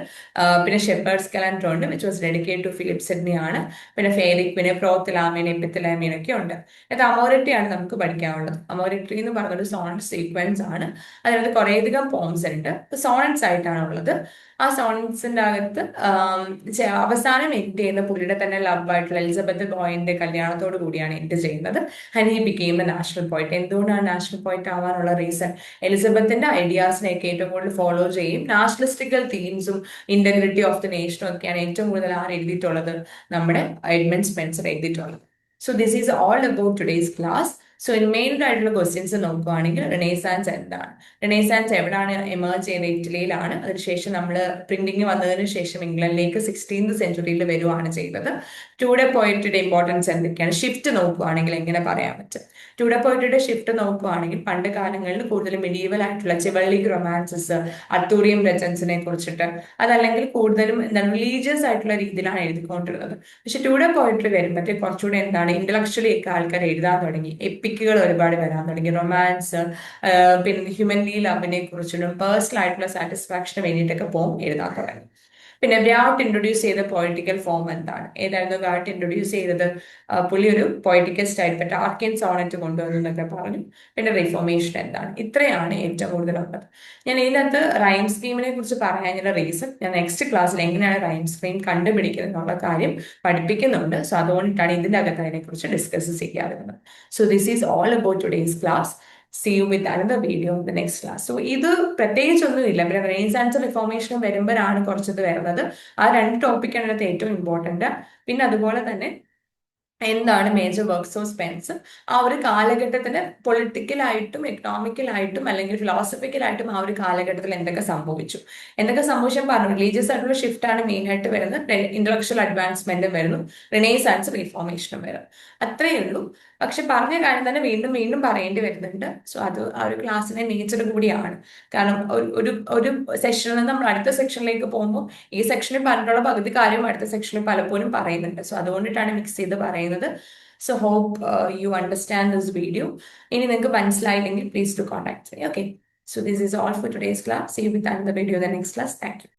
പിന്നെ ഷെപ്പേർഡ്സ് കലണ്ടർ ഉണ്ട്, which was dedicate to Philip Sidney ആണ്. പിന്നെ ഫെയറി ക്യൂന്, പ്രോത്തലാമീൻ, എപ്പിത്തലാമീൻ ഒക്കെ ഉണ്ട്. ഇത് അമോറിറ്റിയാണ് നമുക്ക് പഠിക്കാനുള്ളത്. അമോറിറ്റി എന്ന് പറഞ്ഞൊരു സോണറ്റ് സീക്വൻസ് ആണ്. അതിനകത്ത് കുറേയധികം പോംസ് ഉണ്ട്, സോണറ്റ്സ് ആയിട്ടാണ് ഉള്ളത്. ആ സോണറ്റ്സിന്റെ അകത്ത് അവസാനം എൻഡ് ചെയ്യുന്ന പുള്ളിയുടെ തന്നെ ലവ് ആയിട്ടുള്ള എലിസബത്ത് ബോയിന്റെ കല്യാണത്തോട് കൂടിയാണ് എൻഡ് ചെയ്യുന്നത്. And he became A national point. എന്തുകൊണ്ടാണ് നാഷണൽ പോയിന്റ് ആവാനുള്ള റീസൺ? എലിസബത്തിന്റെ ഐഡിയാസിനെയൊക്കെ ഏറ്റവും കൂടുതൽ ഫോളോ ചെയ്യും. നാഷണലിസ്റ്റിക്കൽ തീംസും ഇന്റഗ്രിറ്റി ഓഫ് ദി നേഷനും ഒക്കെയാണ് ഏറ്റവും കൂടുതൽ ആര് എഴുതിയിട്ടുള്ളത്? നമ്മുടെ എഡ്മണ്ട് സ്പെൻസർ എഴുതിയിട്ടുള്ളത്. So this is all about today's class. So main ആയിട്ടുള്ള ക്വസ്റ്റ്യൻസ് നോക്കുകയാണെങ്കിൽ റിനൈസാൻസ് എന്താണ്? റിനൈസാൻസ് എവിടെയാണ് എമേർജ് ചെയ്തത്? ഇറ്റലിയിലാണ്. അതിനുശേഷം നമ്മൾ പ്രിന്റിംഗ് വന്നതിന് ശേഷം ഇംഗ്ലണ്ടിലേക്ക് 16th സെഞ്ചുറിയിൽ വരുവാണ് ചെയ്തത്. ടൂഡേ പോയട്രിയുടെ ഇമ്പോർട്ടൻസ് എന്തൊക്കെയാണ്? ഷിഫ്റ്റ് നോക്കുകയാണെങ്കിൽ എങ്ങനെ പറയാൻ പറ്റും? ടൂഡേ പോയട്രിയുടെ ഷിഫ്റ്റ് നോക്കുകയാണെങ്കിൽ പണ്ട് കാലങ്ങളിൽ കൂടുതലും മെഡീവൽ ആയിട്ടുള്ള ചിവള്ളിക് റൊമാൻസസ്, അർത്തൂറിയം ലെജൻസിനെ കുറിച്ചിട്ട്, അതല്ലെങ്കിൽ കൂടുതലും എന്താണ് റിലീജിയസ് ആയിട്ടുള്ള രീതിയിലാണ് എഴുതിക്കൊണ്ടിരുന്നത്. പക്ഷെ ടൂഡേ പോയട്രി വരുമ്പോഴത്തേക്ക് കുറച്ചുകൂടെ എന്താണ് ഇന്റലക്ച്വലി ഒക്കെ ആൾക്കാർ എഴുതാൻ തുടങ്ങി. എപ്പിക്കുകൾ ഒരുപാട് വരാൻ തുടങ്ങി. റൊമാൻസ്, പിന്നെ ഹ്യൂമൻലി ലവിനെ കുറിച്ചിട്ടും പേഴ്സണൽ ആയിട്ടുള്ള സാറ്റിസ്ഫാക്ഷന് വേണ്ടിയിട്ടൊക്കെ പോം എഴുതാൻ തുടങ്ങി. പിന്നെ വ്യാട്ട് ഇൻട്രൊഡ്യൂസ് ചെയ്ത പൊളിറ്റിക്കൽ ഫോം എന്താണ്? ഏതായിരുന്നു വ്യാട്ട് ഇൻട്രൊഡ്യൂസ് ചെയ്തത്? പുള്ളി ഒരു പൊളിറ്റിക്കൽ സ്റ്റൈൽ ടാർക്കിയൻ സോണറ്റ് കൊണ്ടുവന്നു എന്നൊക്കെ പറഞ്ഞു. പിന്നെ റിഫോർമേഷൻ എന്താണ്? ഇത്രയാണ് ഏറ്റവും കൂടുതലുള്ളത്. ഞാൻ ഇതിനകത്ത് റൈം സ്കീമിനെ കുറിച്ച് പറയാനുള്ള റീസൺ ഞാൻ നെക്സ്റ്റ് ക്ലാസ്സിൽ എങ്ങനെയാണ് റൈം സ്കീം കണ്ടുപിടിക്കുന്നത് എന്നുള്ള കാര്യം പഠിപ്പിക്കുന്നുണ്ട്. സോ അതുകൊണ്ടിട്ടാണ് ഇതിന്റെ അകത്ത് അതിനെക്കുറിച്ച് ഡിസ്കസ് ചെയ്യാറുള്ളത്. So this is all about today's class. See you with another video in the next class. So ഇത് പ്രത്യേകിച്ചൊന്നുമില്ല. പിന്നെ റെയിൻസാൻസ് റിഫോർമേഷനും വരുമ്പോഴാണ് കുറച്ചത് വരുന്നത്. ആ രണ്ട് ടോപ്പിക്കാണ് ഇതിനകത്ത് ഏറ്റവും ഇമ്പോർട്ടന്റ്. പിന്നെ അതുപോലെ തന്നെ എന്താണ് മേജർ വർക്ക്സ് ഓഫ് സ്പെൻസ്, ആ ഒരു കാലഘട്ടത്തിന് പൊളിറ്റിക്കലായിട്ടും എക്കണോമിക്കലായിട്ടും അല്ലെങ്കിൽ ഫിലോസഫിക്കലായിട്ടും ആ ഒരു കാലഘട്ടത്തിൽ എന്തൊക്കെ സംഭവിച്ചു പറഞ്ഞു. റിലീജിയസ് ആയിട്ടുള്ള ഷിഫ്റ്റ് ആണ് മെയിൻ ആയിട്ട് വരുന്നത്. ഇന്റലക്ച്വൽ അഡ്വാൻസ്മെന്റും വരുന്നു, റിനൈസാൻസ് റിഫോർമേഷനും വരുന്നു. അത്രയേ ഉള്ളൂ. പക്ഷെ പറഞ്ഞ കാര്യം തന്നെ വീണ്ടും വീണ്ടും പറയേണ്ടി വരുന്നുണ്ട്. സോ അത് ആ ഒരു ക്ലാസ്സിന്റെ നേച്ചർ കൂടിയാണ്. കാരണം ഒരു ഒരു സെക്ഷനിൽ നിന്ന് നമ്മൾ അടുത്ത സെക്ഷനിലേക്ക് പോകുമ്പോൾ ഈ സെക്ഷനിൽ പറഞ്ഞിട്ടുള്ള പകുതി കാര്യം അടുത്ത സെക്ഷനിൽ പലപ്പോഴും പറയുന്നുണ്ട്. സോ അതുകൊണ്ടിട്ടാണ് മിക്സ് ചെയ്ത് പറയുന്നത്. So hope you understand this video. ഇനി നിങ്ങൾക്ക് മനസ്സിലായില്ലെങ്കിൽ please to contact me. Okay, so this is all for today's class. See you with another video in the next class. Thank U.